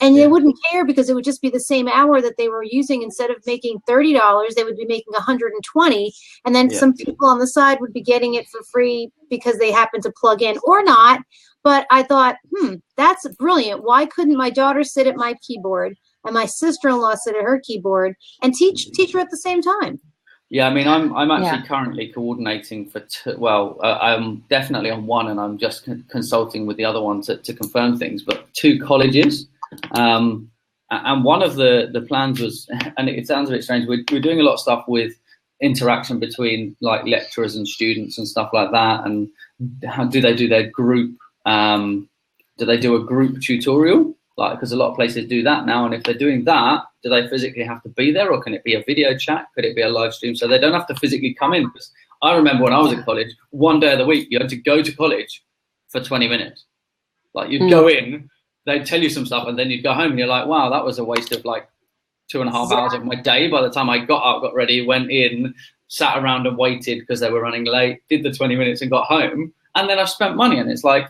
D: And they wouldn't care because it would just be the same hour that they were using. Instead of making $30, they would be making $120. And then some people on the side would be getting it for free because they happen to plug in or not. But I thought, that's brilliant. Why couldn't my daughter sit at my keyboard and my sister-in-law sit at her keyboard and teach her at the same time?
A: Yeah, I mean, I'm actually currently coordinating for I'm definitely on one, and I'm just consulting with the other one to confirm things. But 2 colleges, and one of the plans was, and it sounds a bit strange, we're doing a lot of stuff with interaction between like lecturers and students and stuff like that. And how do they do their group? Do they do a group tutorial? Like, because a lot of places do that now. And if they're doing that, do they physically have to be there, or can it be a video chat? Could it be a live stream? So they don't have to physically come in. Because I remember when I was at college, one day of the week, you had to go to college for 20 minutes. Like, you'd go in, they'd tell you some stuff, and then you'd go home and you're like, wow, that was a waste of like 2.5 hours of my day. By the time I got up, got ready, went in, sat around and waited because they were running late, did the 20 minutes and got home. And then I've spent money. And it's like,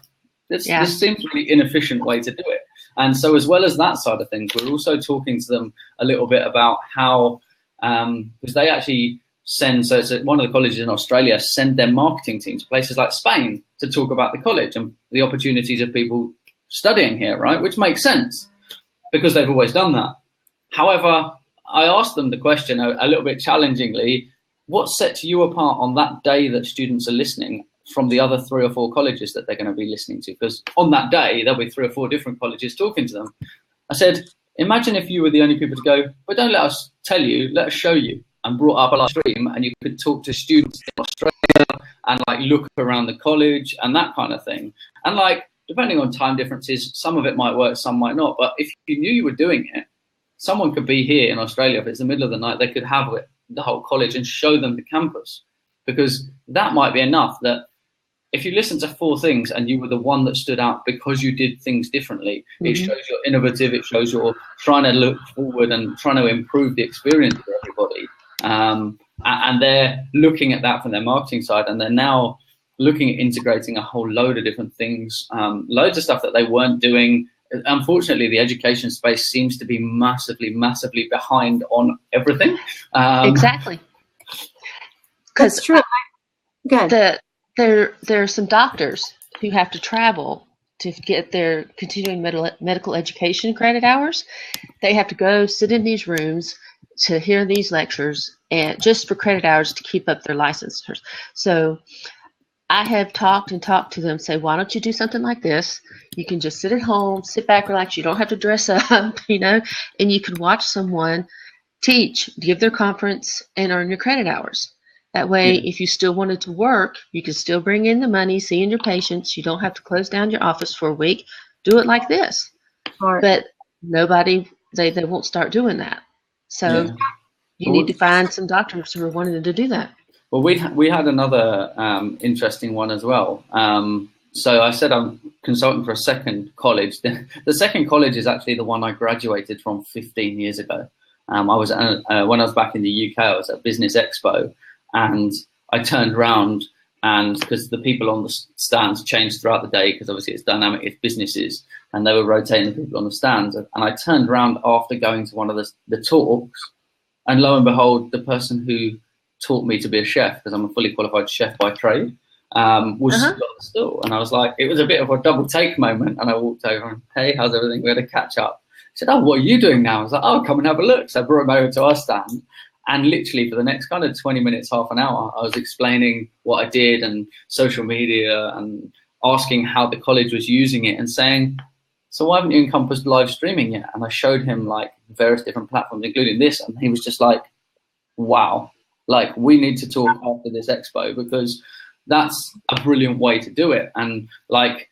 A: this seems a really inefficient way to do it. And so as well as that side of things, we're also talking to them a little bit about how, because they actually send, so it's one of the colleges in Australia, send their marketing team to places like Spain to talk about the college and the opportunities of people studying here, right? Which makes sense because they've always done that. However, I asked them the question a little bit challengingly, what sets you apart on that day that students are listening from the other 3 or 4 colleges that they're going to be listening to? Because on that day, there'll be 3 or 4 different colleges talking to them. I said, imagine if you were the only people to go, but don't let us tell you, let us show you, and brought up a live stream, and you could talk to students in Australia and like look around the college and that kind of thing. And like, depending on time differences, some of it might work, some might not. But if you knew you were doing it, someone could be here in Australia. If it's the middle of the night, they could have the whole college and show them the campus, because that might be enough. That if you listen to 4 things and you were the one that stood out because you did things differently, it shows you're innovative. It shows you're trying to look forward and trying to improve the experience for everybody. And they're looking at that from their marketing side, and they're now looking at integrating a whole load of different things, loads of stuff that they weren't doing. Unfortunately, the education space seems to be massively behind on everything.
F: Exactly.
D: That's true.
F: There are some doctors who have to travel to get their continuing medical education credit hours, they have to go sit in these rooms to hear these lectures, and just for credit hours to keep up their licensures. So I have talked to them, say, why don't you do something like this? You can just sit at home, sit back, relax. You don't have to dress up, and you can watch someone teach, give their conference, and earn your credit hours. That way, if you still wanted to work, you can still bring in the money, seeing your patients. You don't have to close down your office for a week. Do it like this. But nobody, they won't start doing that. So you need to find some doctors who are wanting to do that.
A: Well, we had another interesting one as well. So I said I'm consulting for a second college. The second college is actually the one I graduated from 15 years ago. I was when I was back in the UK, I was at Business Expo, and I turned around, and because the people on the stands changed throughout the day, because obviously it's dynamic, it's businesses, and they were rotating the people on the stands. And I turned around after going to one of the talks, and lo and behold, the person who taught me to be a chef, because I'm a fully qualified chef by trade, was still. And I was like, it was a bit of a double take moment. And I walked over and, hey, how's everything? We had a catch up. He said, oh, what are you doing now? I was like, oh, come and have a look. So I brought him over to our stand. And literally for the next kind of 20 minutes, half an hour, I was explaining what I did and social media and asking how the college was using it and saying, so why haven't you encompassed live streaming yet? And I showed him like various different platforms, including this. And he was just like, wow, like we need to talk after this expo, because that's a brilliant way to do it. And like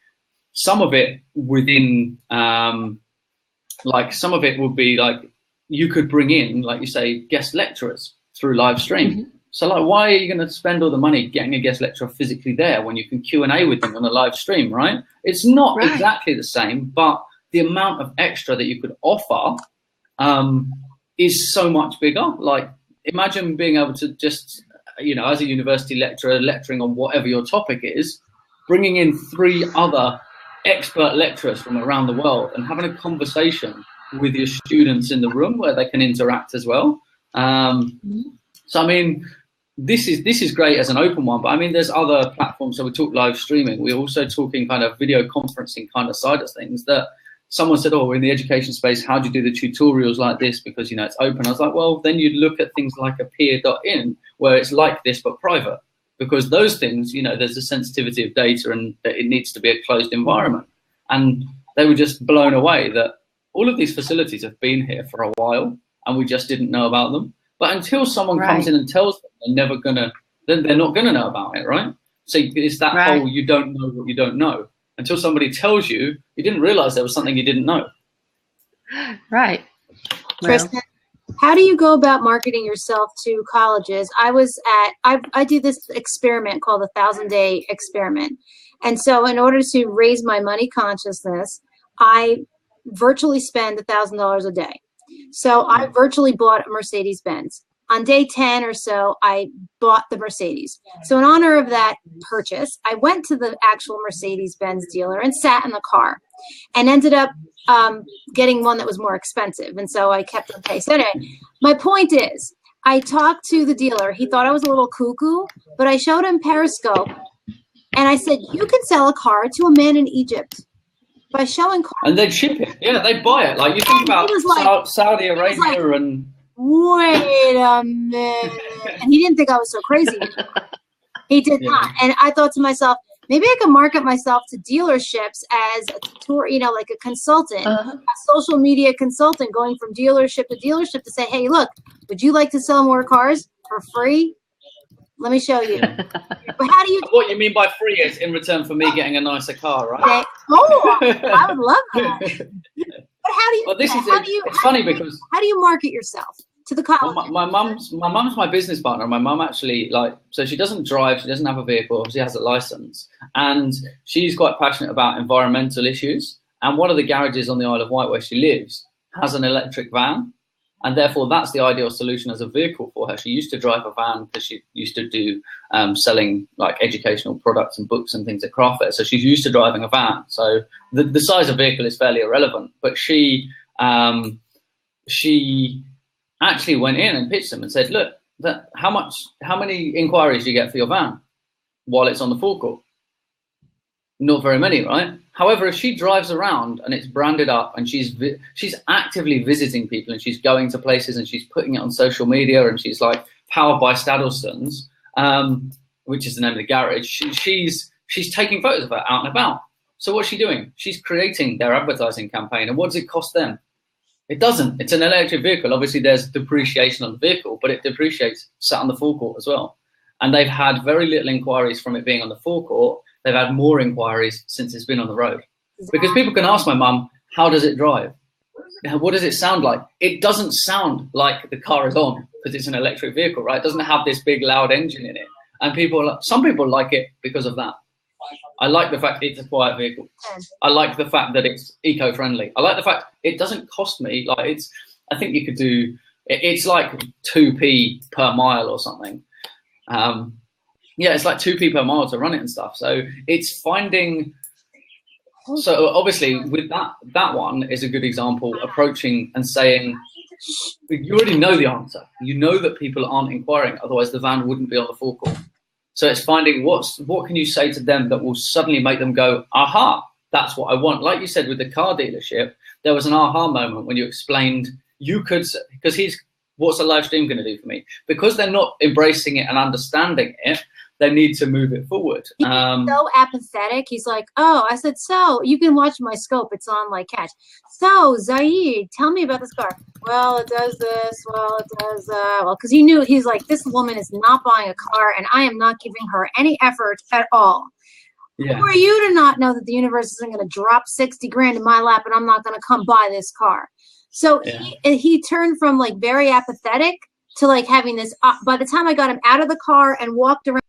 A: some of it within, like some of it would be like, you could bring in, like you say, guest lecturers through live stream. So like, why are you going to spend all the money getting a guest lecturer physically there when you can Q&A with them on a live stream, right? It's not exactly the same, but the amount of extra that you could offer is so much bigger. Like imagine being able to just, as a university lecturer lecturing on whatever your topic is, bringing in 3 other expert lecturers from around the world and having a conversation with your students in the room where they can interact as well. So I mean, this is great as an open one, but I mean, there's other platforms. So we talk live streaming. We're also talking kind of video conferencing kind of side of things that someone said, oh, we're in the education space, how do you do the tutorials like this? Because, it's open. I was like, well, then you'd look at things like a peer.in where it's like this, but private, because those things, there's a sensitivity of data and that it needs to be a closed environment. And they were just blown away that all of these facilities have been here for a while and we just didn't know about them. But until someone comes in and tells them, they're not going to know about it, right? So it's that whole you don't know what you don't know. Until somebody tells you, you didn't realize there was something you didn't know.
F: Right.
D: Kristen, how do you go about marketing yourself to colleges? I do this experiment called the 1,000-day experiment. And so in order to raise my money consciousness, I virtually spend $1,000 a day. So I virtually bought a Mercedes-Benz. On day 10 or so, I bought the Mercedes. So in honor of that purchase, I went to the actual Mercedes-Benz dealer and sat in the car and ended up getting one that was more expensive. And so I kept the pace. Anyway, my point is, I talked to the dealer. He thought I was a little cuckoo, but I showed him Periscope. And I said, you can sell a car to a man in Egypt by showing cars.
A: And they'd ship it. Yeah, they'd buy it. Like you think about Saudi Arabia and...
D: Wait a minute. And he didn't think I was so crazy. He did not. And I thought to myself, maybe I could market myself to dealerships as a tour, like a consultant, a social media consultant, going from dealership to dealership to say, hey, look, would you like to sell more cars for free? Let me show you. But how do you?
A: What you mean by free is in return for me getting a nicer car, right?
D: Okay. Oh, I would love that. But how do you?
A: Well, it's funny because
D: how do you market yourself to the college?
A: Well, my mum's my business partner. My mum actually so she doesn't drive. She doesn't have a vehicle. She has a license, and she's quite passionate about environmental issues. And one of the garages on the Isle of Wight where she lives has an electric van. And therefore, that's the ideal solution as a vehicle for her. She used to drive a van because she used to do selling like educational products and books and things at craft fairs. So she's used to driving a van. So the size of vehicle is fairly irrelevant. But she actually went in and pitched them and said, look, how many inquiries do you get for your van while it's on the forecourt? Not very many, right? However, if she drives around and it's branded up and she's actively visiting people and she's going to places and she's putting it on social media and she's like powered by Staddleston's, which is the name of the garage, she's taking photos of her out and about. So what's she doing? She's creating their advertising campaign. And what does it cost them? It doesn't. It's an electric vehicle. Obviously, there's depreciation on the vehicle, but it depreciates sat on the forecourt as well. And they've had very little inquiries from it being on the forecourt. They've had more inquiries since it's been on the road. Because people can ask my mum, how does it drive? What does it sound like? It doesn't sound like the car is on because it's an electric vehicle, right? It doesn't have this big loud engine in it. And some people like it because of that. I like the fact it's a quiet vehicle. I like the fact that it's eco-friendly. I like the fact it doesn't cost me. Like I think you could do, it's like 2p per mile or something. Yeah, it's like 2p per mile to run it and stuff. So it's finding, so obviously with that one is a good example, approaching and saying, you already know the answer. You know that people aren't inquiring, otherwise the van wouldn't be on the forecourt. So it's finding what can you say to them that will suddenly make them go, aha, that's what I want. Like you said with the car dealership, there was an aha moment when you explained you could, because what's a live stream going to do for me? Because they're not embracing it and understanding it, they need to move it forward.
D: He's so apathetic. He's like, oh, I said, so you can watch my scope. It's on like catch. So Zaid, tell me about this car. Well, it does this. Well, it does, well, because he knew, he's like, this woman is not buying a car and I am not giving her any effort at all.
A: Yeah.
D: Who are you to not know that the universe isn't going to drop 60 grand in my lap and I'm not going to come buy this car? So
A: yeah.
D: he turned from like very apathetic to like having this, by the time I got him out of the car and walked around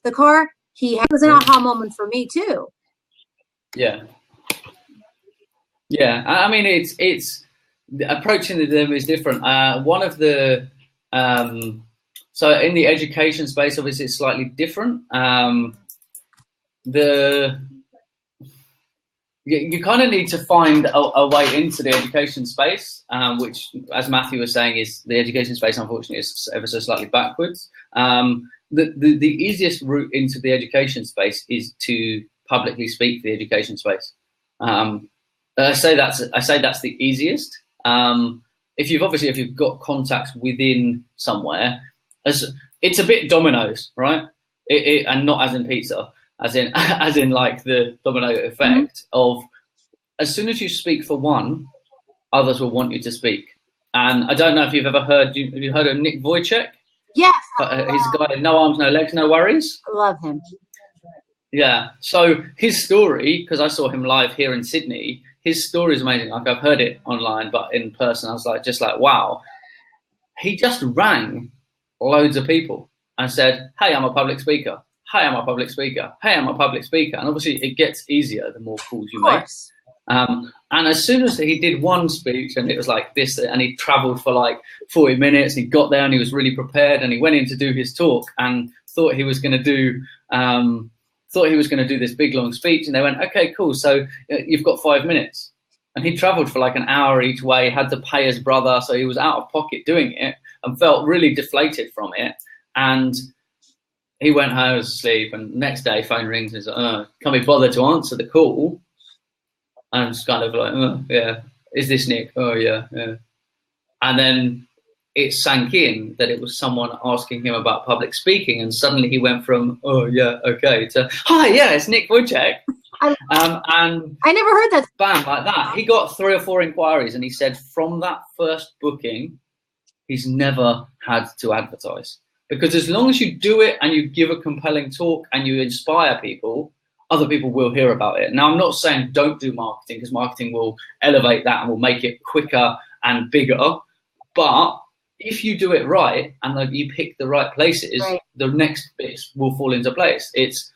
D: the car, it was an aha moment for me too.
A: Yeah. Yeah. I mean, it's approaching them is different. One of the, so in the education space, obviously it's slightly different. You kind of need to find a way into the education space, which, as Matthew was saying, is the education space, unfortunately, is ever so slightly backwards. The easiest route into the education space is to publicly speak for the education space. I say that's the easiest. If you've got contacts within somewhere, it's a bit dominoes, right? And not as in pizza, as in like the domino effect of, as soon as you speak for one, others will want you to speak. And I don't know if you've ever heard, have you heard of Nick Vujicic?
D: Yes.
A: He's a guy, no arms, no legs, no worries.
D: I love him.
A: Yeah. So his story, because I saw him live here in Sydney, his story is amazing. Like, I've heard it online, but in person, I was just like, wow. He just rang loads of people and said, hey, I'm a public speaker. Hey, I'm a public speaker. Hey, I'm a public speaker. And obviously it gets easier the more calls you make. And as soon as he did one speech and it was like this, and he traveled for like 40 minutes, he got there and he was really prepared and he went in to do his talk and thought he was going to do this big long speech. And they went, okay, cool. So you've got 5 minutes. And he traveled for like an hour each way, had to pay his brother. So he was out of pocket doing it and felt really deflated from it. And he went home, was asleep, and next day phone rings and he's like, can't be bothered to answer the call. And it's kind of like, yeah, is this Nick? Oh, yeah, yeah. And then it sank in that it was someone asking him about public speaking, and suddenly he went from, oh, yeah, okay, to, hi, yeah, it's Nick Vujicic. And
D: I never heard that.
A: Bam, like that. He got 3 or 4 inquiries, and he said from that first booking, he's never had to advertise. Because as long as you do it and you give a compelling talk and you inspire people, other people will hear about it. Now, I'm not saying don't do marketing, because marketing will elevate that and will make it quicker and bigger. But if you do it right and you pick the right places, right, the next bits will fall into place. It's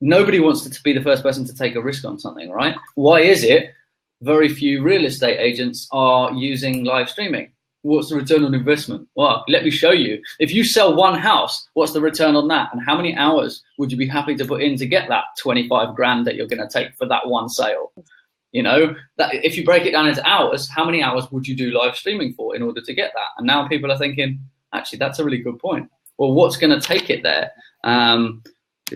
A: nobody wants to be the first person to take a risk on something, right? Why is it very few real estate agents are using live streaming? What's the return on investment? Well, let me show you. If you sell one house, what's the return on that? And how many hours would you be happy to put in to get that 25 grand that you're going to take for that one sale? You know, that if you break it down into hours, how many hours would you do live streaming for in order to get that? And now people are thinking, actually, that's a really good point. Well, what's going to take it there?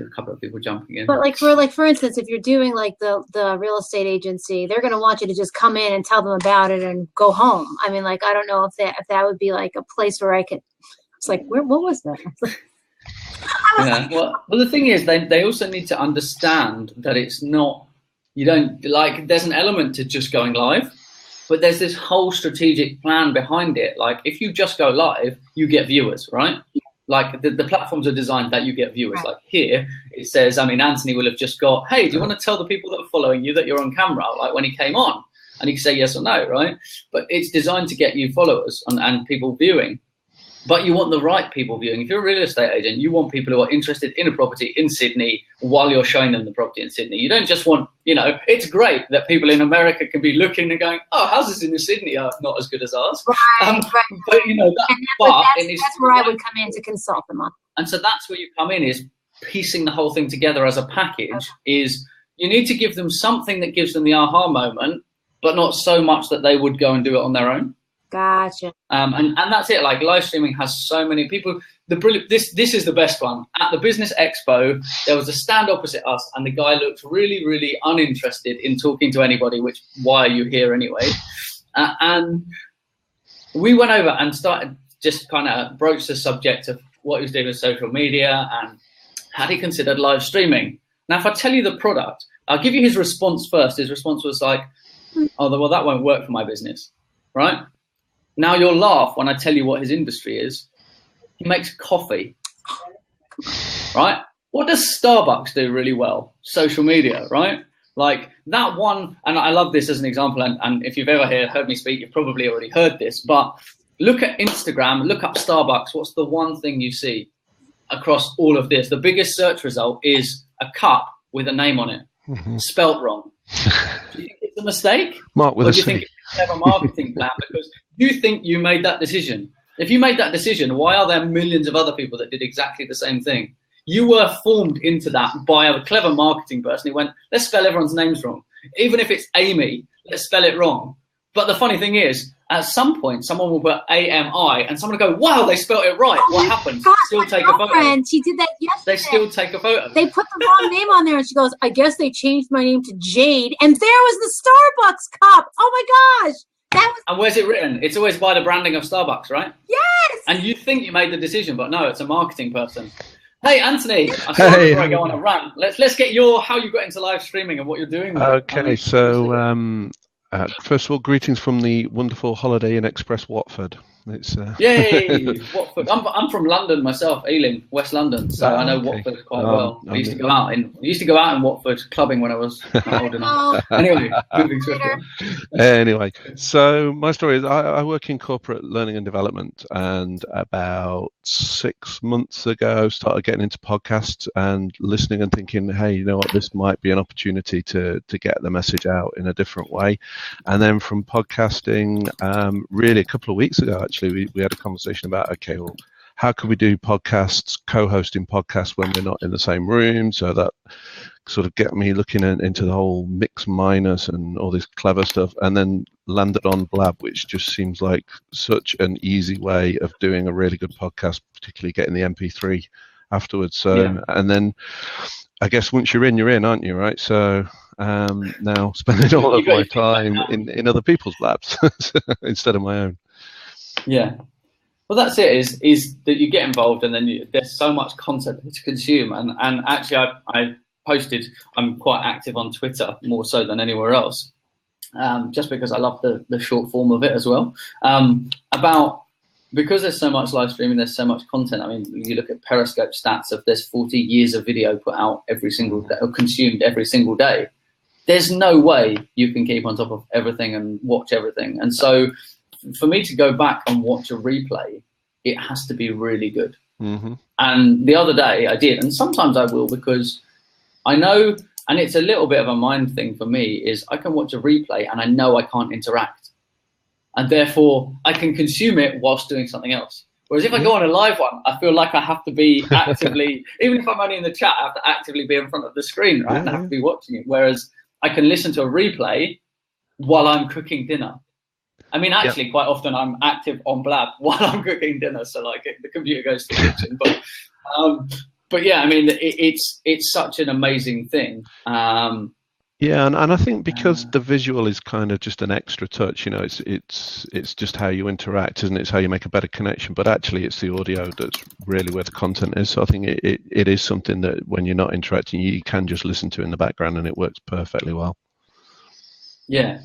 A: a couple of people jumping in.
D: But for instance, if you're doing like the real estate agency, they're going to want you to just come in and tell them about it and go home. I mean, like, I don't know if that would be like a place where I could. It's like, what was that?
A: Yeah. Well, the thing is, they also need to understand that it's not. You don't like. There's an element to just going live, but there's this whole strategic plan behind it. Like, if you just go live, you get viewers, right? Like the platforms are designed that you get viewers. Like here, it says, I mean, Anthony will have just got, hey, do you want to tell the people that are following you that you're on camera? Like when he came on, and he can say yes or no, right? But it's designed to get you followers and people viewing. But you want the right people viewing. If you're a real estate agent, you want people who are interested in a property in Sydney while you're showing them the property in Sydney. You don't just want, it's great that people in America can be looking and going, oh, houses in Sydney are not as good as ours.
D: Right.
A: But,
D: that's where I would come in to consult them on.
A: And so that's where you come in, is piecing the whole thing together as a package. Is you need to give them something that gives them the aha moment, but not so much that they would go and do it on their own.
D: Gotcha.
A: And that's it. Like live streaming has so many people. This is the best one. At the Business Expo, there was a stand opposite us, and the guy looked really, really uninterested in talking to anybody. Which, why are you here anyway? And we went over and started just kind of broached the subject of what he was doing with social media and had he considered live streaming. Now, if I tell you the product, I'll give you his response first. His response was like, "Oh, well, that won't work for my business," right? Now you'll laugh when I tell you what his industry is. He makes coffee, right? What does Starbucks do really well? Social media, right? Like that one, and I love this as an example, and if you've ever heard me speak, you've probably already heard this, but look at Instagram, look up Starbucks. What's the one thing you see across all of this? The biggest search result is a cup with a name on it, spelt wrong. Do you think it's a mistake?
G: Mark with
A: or
G: a
A: do you
G: C.
A: think it's a clever marketing plan? Because you think you made that decision. If you made that decision, why are there millions of other people that did exactly the same thing? You were formed into that by a clever marketing person who went, let's spell everyone's names wrong. Even if it's Amy, let's spell it wrong. But the funny thing is, at some point, someone will put AMI and someone will go, wow, they spelled it right.
D: Oh
A: what happened?
D: God,
A: still take a photo.
D: She did that yesterday.
A: They still take a photo.
D: They put the wrong name on there, and she goes, I guess they changed my name to Jade. And there was the Starbucks cup. Oh my gosh.
A: And where's it written? It's always by the branding of Starbucks, right?
D: Yes.
A: And you think you made the decision, but no, it's a marketing person. Hey, Anthony,
G: Hey.
A: before I go on a rant, let's get how you got into live streaming and what you're doing with it.
G: Okay, so first of all, greetings from the wonderful Holiday Inn Express Watford. It's
A: Yay, Watford. I'm from London myself, Ealing, West London, so I know Watford quite well. I used to go out in Watford clubbing when I was old enough. Anyway, moving swiftly.
G: Anyway, so my story is I work in corporate learning and development, and about 6 months ago started getting into podcasts and listening and thinking, hey, you know what, this might be an opportunity to get the message out in a different way. And then from podcasting, really a couple of weeks ago, actually, we had a conversation about, okay, well, how can we do podcasts, co-hosting podcasts when we're not in the same room? So that sort of get me looking into the whole mix minus and all this clever stuff, and then landed on Blab, which just seems like such an easy way of doing a really good podcast, particularly getting the MP3 afterwards. So, yeah. And then I guess once you're in, aren't you, right? So now spending all of my time in other people's labs instead of my own. Yeah.
A: Well, that's it, is that you get involved, and then there's so much content to consume. And actually, I posted, I'm quite active on Twitter, more so than anywhere else, just because I love the short form of it as well. Because there's so much live streaming, there's so much content. I mean, you look at Periscope stats of there's 40 years of video put out every single day, or consumed every single day. There's no way you can keep on top of everything and watch everything. And so for me to go back and watch a replay, it has to be really good.
G: Mm-hmm.
A: And the other day I did, and sometimes I will, because I know, and it's a little bit of a mind thing for me, is I can watch a replay and I know I can't interact. And therefore I can consume it whilst doing something else. Whereas if I go on a live one, I feel like I have to be actively, even if I'm only in the chat, I have to actively be in front of the screen, right? And I have to be watching it. Whereas I can listen to a replay while I'm cooking dinner. I mean, actually, quite often I'm active on Blab while I'm cooking dinner. So like the computer goes to the kitchen. But yeah, I mean, it's such an amazing thing.
G: Yeah, and I think because the visual is kind of just an extra touch, it's just how you interact, isn't it? It's how you make a better connection. But actually, it's the audio that's really where the content is. So I think it is something that when you're not interacting, you can just listen to in the background, and it works perfectly well.
A: Yeah,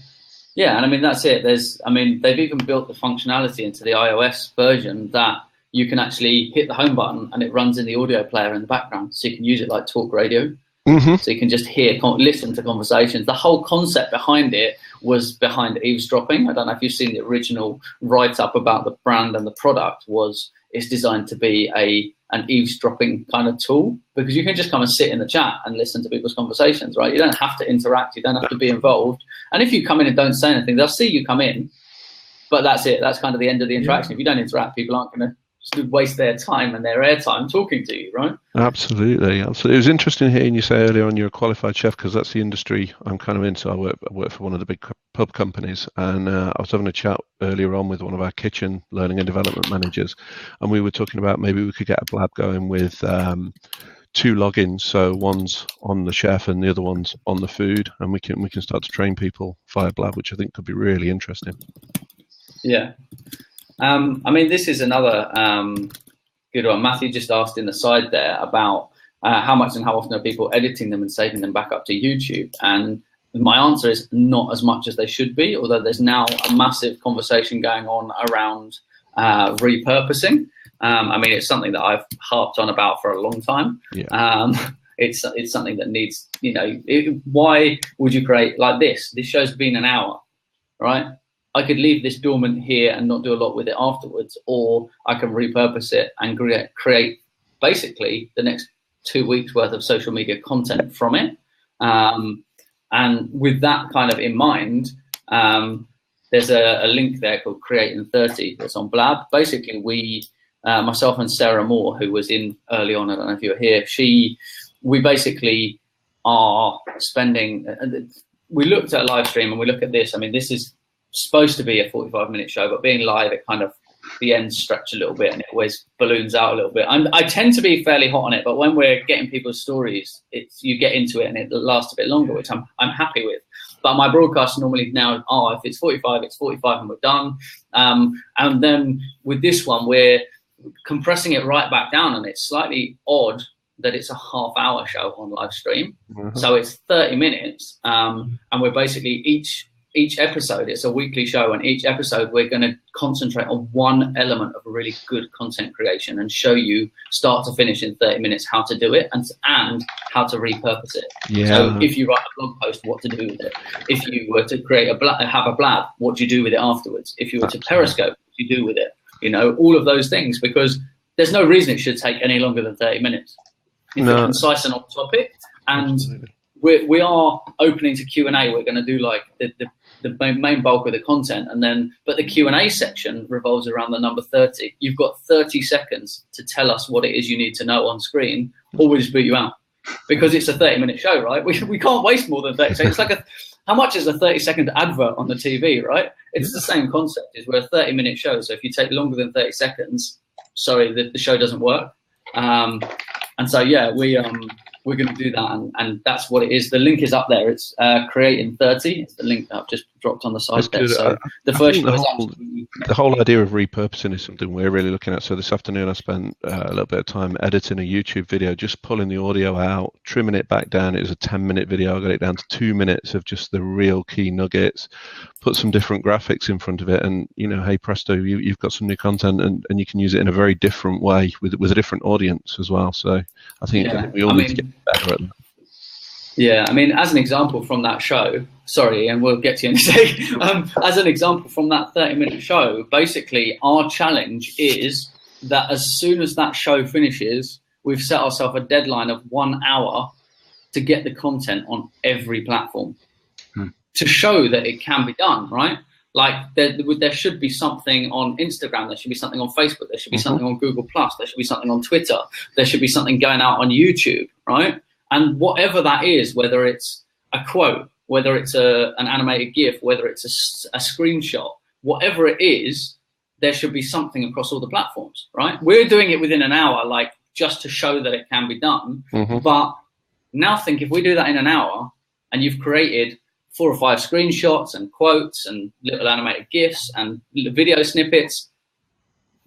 A: and I mean that's it. They've even built the functionality into the iOS version that you can actually hit the home button and it runs in the audio player in the background, so you can use it like talk radio. So you can just listen to conversations. The whole concept behind it was behind eavesdropping. I don't know if you've seen the original write-up about the brand and the product. It's designed to be an eavesdropping kind of tool, because you can just come and sit in the chat and listen to people's conversations, right? You don't have to interact. You don't have to be involved. And if you come in and don't say anything, they'll see you come in, but that's it. That's kind of the end of the interaction. If you don't interact, people aren't going to waste their time and their airtime talking to you, right?
G: Absolutely. It was interesting hearing you say earlier on you're a qualified chef, because that's the industry I'm kind of into. I work for one of the big pub companies, and I was having a chat earlier on with one of our kitchen learning and development managers, and we were talking about maybe we could get a blab going with 2 logins, so one's on the chef and the other one's on the food, and we can start to train people via blab, which I think could be really interesting.
A: Yeah. This is another good one. Matthew just asked in the side there about how much and how often are people editing them and saving them back up to YouTube. And my answer is not as much as they should be, although there's now a massive conversation going on around repurposing. It's something that I've harped on about for a long time. Yeah. It's something that needs, why would you create like this? This show's been an hour, right? I could leave this dormant here and not do a lot with it afterwards, or I can repurpose it and create basically the next 2 weeks worth of social media content from it. And with that kind of in mind, there's a link there called Create in 30 that's on Blab. Basically, we, myself and Sarah Moore, who was in early on, I don't know if you were here, we basically are spending, we looked at a live stream and we look at this. This is supposed to be a 45-minute show, but being live, it kind of, the ends stretch a little bit and it always balloons out a little bit. I tend to be fairly hot on it, but when we're getting people's stories, you get into it and it lasts a bit longer, which I'm happy with. But my broadcasts normally now are, if it's 45, it's 45 and we're done. And then with this one, we're compressing it right back down, and it's slightly odd that it's a half-hour show on live stream. So it's 30 minutes, and we're basically each episode, it's a weekly show, and each episode we're going to concentrate on one element of a really good content creation and show you start to finish in 30 minutes how to do it and how to repurpose it. Yeah. So if you write a blog post, what to do with it. If you were to create have a blab, what do you do with it afterwards? If you were to Periscope, what do you do with it? All of those things, because there's no reason it should take any longer than 30 minutes. If it's concise and on topic, and we are opening to Q&A. We're going to do like the main bulk of the content, but the Q&A section revolves around the number 30. You've got 30 seconds to tell us what it is you need to know on screen, or we just boot you out, because it's a 30-minute show, right? We can't waste more than 30 seconds. It's like how much is a 30-second advert on the TV, right? It's the same concept. We're a 30-minute show, so if you take longer than 30 seconds, sorry, the show doesn't work. And so yeah, we're going to do that, and that's what it is. The link is up there. It's Create in 30. It's the link that I've just dropped on the side there. So the first
G: the whole idea of repurposing is something we're really looking at. So this afternoon I spent a little bit of time editing a YouTube video, just pulling the audio out, trimming it back down. It was a 10-minute video. I got it down to 2 minutes of just the real key nuggets, put some different graphics in front of it, and hey presto, you've got some new content, and you can use it in a very different way with a different audience as well. So I think we all need to get better at that.
A: Yeah, as an example from that show, sorry, and we'll get to you in a sec. As an example from that 30-minute show, basically our challenge is that as soon as that show finishes, we've set ourselves a deadline of 1 hour to get the content on every platform to show that it can be done, right? Like there should be something on Instagram, there should be something on Facebook, there should be something on Google+, there should be something on Twitter, there should be something going out on YouTube, right? And whatever that is, whether it's a quote, whether it's an animated GIF, whether it's a screenshot, whatever it is, there should be something across all the platforms, right? We're doing it within an hour, like just to show that it can be done.
G: Mm-hmm.
A: But now think, if we do that in an hour and you've created 4 or 5 screenshots and quotes and little animated GIFs and video snippets,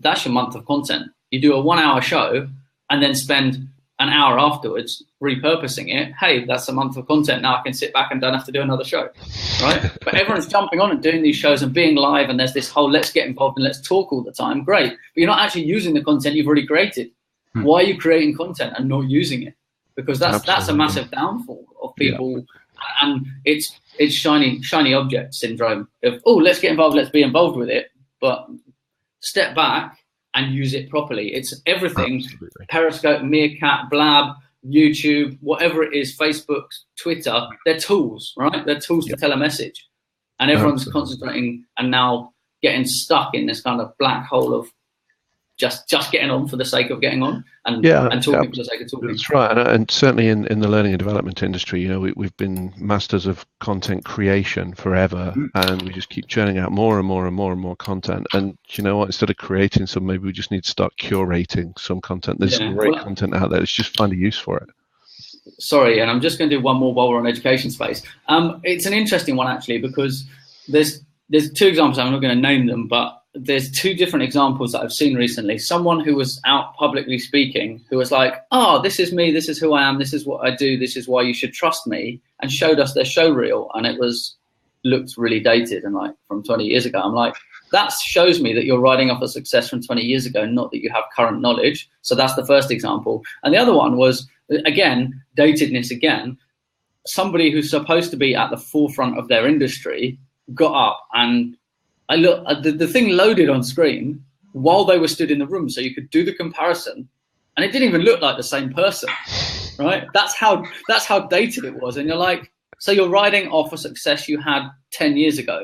A: that's your month of content. You do a 1 hour show and then spend an hour afterwards repurposing it. Hey, that's a month of content. Now I can sit back and don't have to do another show, right? But everyone's jumping on and doing these shows and being live, and there's this whole let's get involved and let's talk all the time. Great. But you're not actually using the content you've already created. Why are you creating content and not using it? Because that's a massive downfall of people. And it's shiny object syndrome of, oh, let's get involved, let's be involved with it. But step back and use it properly. It's everything. Absolutely. Periscope, Meerkat, Blab, YouTube, whatever it is, Facebook, Twitter, they're tools, right? They're tools to tell a message. And everyone's concentrating and now getting stuck in this kind of black hole of just getting on for the sake of getting on and talking for the sake of talking.
G: That's right. And certainly in the learning and development industry, you know, we've been masters of content creation forever, and we just keep churning out more and more and more and more content. And you know what, instead of creating some, maybe we just need to start curating some content. There's some great content out there. Let's just find a use for it.
A: Sorry, and I'm just going to do one more while we're on education space. It's an interesting one, actually, because there's 2 examples. I'm not going to name them, but there's 2 different examples that I've seen recently. Someone who was out publicly speaking, who was like, oh, this is me, this is who I am, this is what I do, this is why you should trust me, and showed us their show reel, and it looked really dated and like from 20 years ago. I'm like, that shows me that you're riding off a success from 20 years ago, not that you have current knowledge. So that's the first example. And the other one was, again, datedness again. Somebody who's supposed to be at the forefront of their industry got up, and I look, the thing loaded on screen while they were stood in the room, so you could do the comparison, and it didn't even look like the same person, right? That's how dated it was. And you're like, so you're riding off a success you had 10 years ago.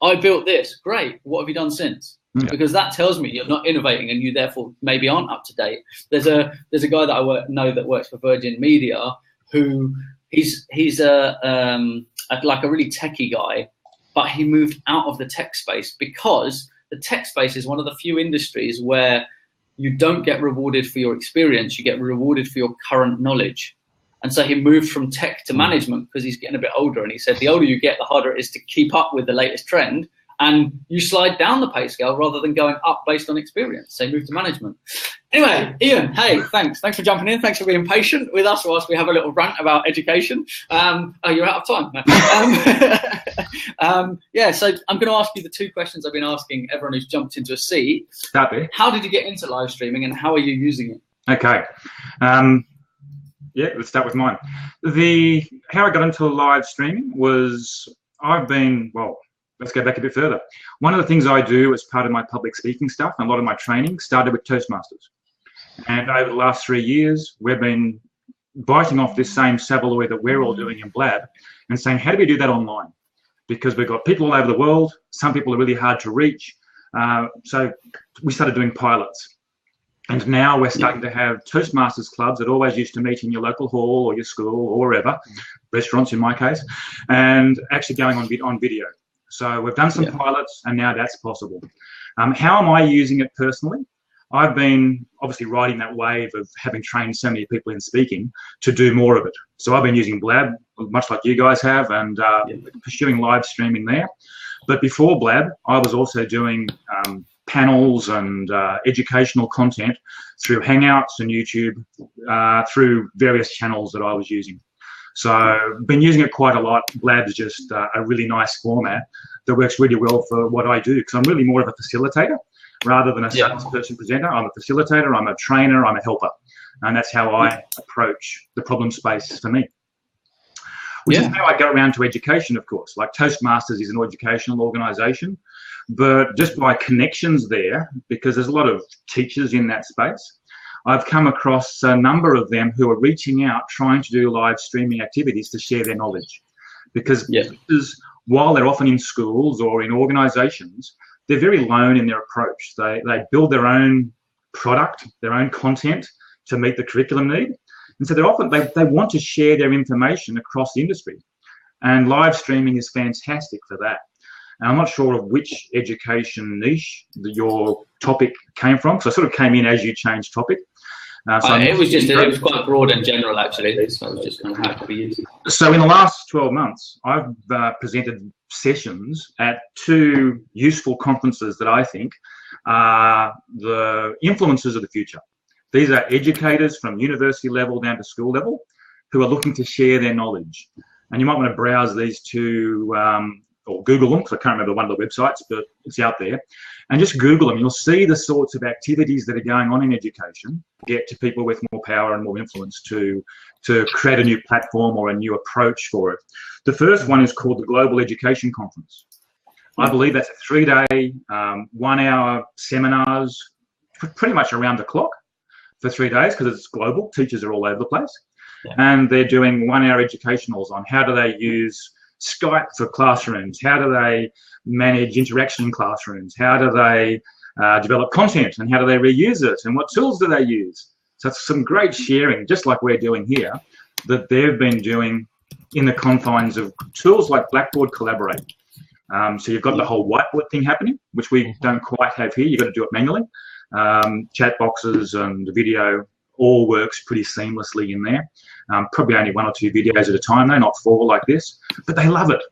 A: I built this, great. What have you done since? Because that tells me you're not innovating, and you therefore maybe aren't up to date. There's a guy that I know that works for Virgin Media, who he's like a really techie guy. But he moved out of the tech space because the tech space is one of the few industries where you don't get rewarded for your experience, you get rewarded for your current knowledge. And so he moved from tech to management because he's getting a bit older. And he said, the older you get, the harder it is to keep up with the latest trend. And you slide down the pay scale rather than going up based on experience. So he moved to management. Anyway, Ian, hey, thanks. Thanks for jumping in. Thanks for being patient with us whilst we have a little rant about education. You're out of time. So I'm going to ask you the 2 questions I've been asking everyone who's jumped into a seat.
H: Happy.
A: How did you get into live streaming, and how are you using it?
H: Okay. Let's start with mine. How I got into live streaming was let's go back a bit further. One of the things I do as part of my public speaking stuff, and a lot of my training, started with Toastmasters. And over the last 3 years, we've been biting off this same saveloy that we're all doing in Blab and saying, how do we do that online? Because we've got people all over the world. Some people are really hard to reach. So we started doing pilots. And now we're starting to have Toastmasters clubs that always used to meet in your local hall or your school or wherever, restaurants in my case, and actually going on video. So we've done some pilots, and now that's possible. How am I using it personally? I've been obviously riding that wave of having trained so many people in speaking to do more of it. So I've been using Blab, much like you guys have, and pursuing live streaming there. But before Blab, I was also doing panels and educational content through Hangouts and YouTube, through various channels that I was using. So I've been using it quite a lot. Blab is just a really nice format that works really well for what I do, because I'm really more of a facilitator rather than a salesperson presenter. I'm a facilitator, I'm a trainer, I'm a helper. And that's how I approach the problem space for me. Which is how I go around to education, of course. Like Toastmasters is an educational organisation, but just by connections there, because there's a lot of teachers in that space, I've come across a number of them who are reaching out, trying to do live streaming activities to share their knowledge. Because while they're often in schools or in organisations, they're very lone in their approach. They build their own product, their own content to meet the curriculum need. And so they're often, they want to share their information across the industry. And live streaming is fantastic for that. And I'm not sure of which education niche your topic came from, because I sort of came in as you changed topic.
A: It was quite broad and general, actually. So it was just kind of how it could be used.
H: So in the last 12 months, I've presented sessions at 2 useful conferences that I think are the influencers of the future. These are educators from university level down to school level who are looking to share their knowledge. And you might want to browse these 2 or Google them, because I can't remember one of the websites, but it's out there. And just Google them. You'll see the sorts of activities that are going on in education, get to people with more power and more influence to create a new platform or a new approach for it. The first one is called the Global Education Conference. I believe that's a 3-day, 1-hour seminars, pretty much around the clock for 3 days, because it's global. Teachers are all over the place. Yeah. And they're doing 1-hour educationals on how do they use Skype for classrooms, how do they manage interaction in classrooms, how do they develop content, and how do they reuse it, and what tools do they use. So it's some great sharing, just like we're doing here, that they've been doing in the confines of tools like Blackboard Collaborate. So you've got the whole whiteboard thing happening, which we don't quite have here. You've got to do it manually. Chat boxes and video all works pretty seamlessly in there. Probably only 1 or 2 videos at a time, though, not 4 like this. But they love it.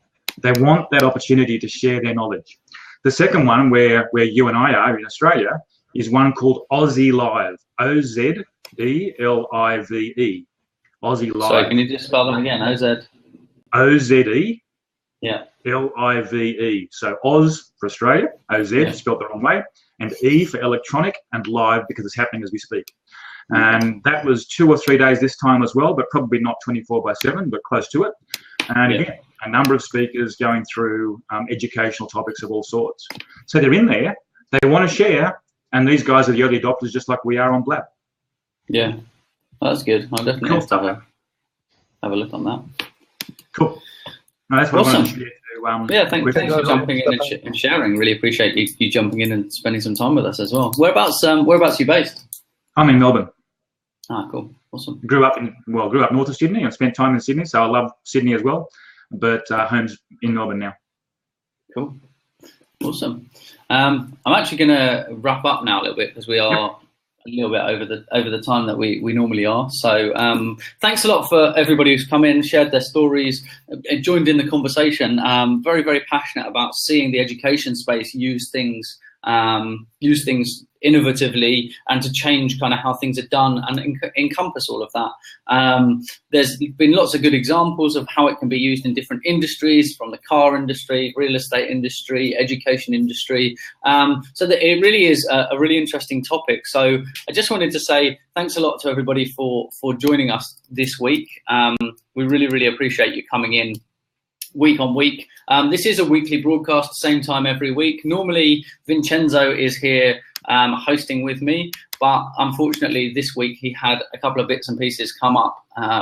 H: They want that opportunity to share their knowledge. The second one, where you and I are in Australia, is one called Aussie Live. OZELIVE. Aussie Live.
A: So can you just spell them again?
H: OZE.
A: Yeah.
H: LIVE. So Oz for Australia, OZ, spelled the wrong way, and E for electronic, and live because it's happening as we speak. And that was 2 or 3 days this time as well, but probably not 24/7, but close to it. And again, a number of speakers going through educational topics of all sorts. So they're in there, they want to share, and these guys are the early adopters, just like we are on Blab.
A: Yeah, well, that's good. I'll definitely have to have a look on that.
H: Cool. No, that's what I wanted to share.
A: Thanks for jumping in and sharing. Really appreciate you jumping in and spending some time with us as well. Whereabouts are you based?
H: I'm in Melbourne.
A: Ah, cool, awesome.
H: Grew up north of Sydney and spent time in Sydney, so I love Sydney as well. But home's in Melbourne now.
A: Cool, awesome. I'm actually going to wrap up now a little bit because we are a little bit over the time that we normally are. So thanks a lot for everybody who's come in, shared their stories, joined in the conversation. Very, very passionate about seeing the education space use things innovatively and to change kind of how things are done and encompass all of that. There's been lots of good examples of how it can be used in different industries, from the car industry, real estate industry, education industry. So that it really is a really interesting topic. So I just wanted to say thanks a lot to everybody for joining us this week. We really, really appreciate you coming in week on week. This is a weekly broadcast, same time every week. Normally Vincenzo is here hosting with me, but unfortunately this week he had a couple of bits and pieces come up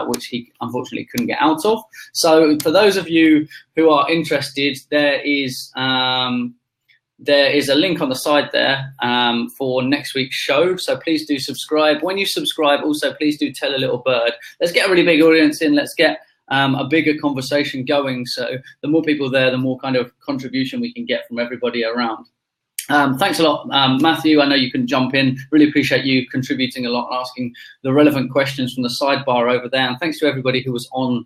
A: which he unfortunately couldn't get out of. So for those of you who are interested, there is a link on the side there for next week's show, so please do subscribe. When you subscribe, also please do tell a little bird. Let's get a really big audience in, let's get a bigger conversation going. So the more people there, the more kind of contribution we can get from everybody around. Thanks a lot, Matthew. I know you can jump in. Really appreciate you contributing a lot and asking the relevant questions from the sidebar over there. And thanks to everybody who was on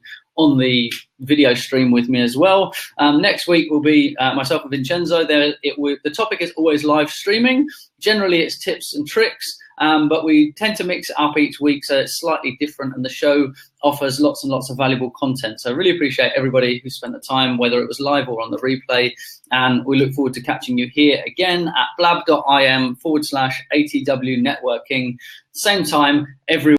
A: the video stream with me as well. Next week will be myself and Vincenzo. The topic is always live streaming. Generally, it's tips and tricks. But we tend to mix it up each week, so it's slightly different, and the show offers lots and lots of valuable content. So I really appreciate everybody who spent the time, whether it was live or on the replay, and we look forward to catching you here again at blab.im/ATW networking, same time every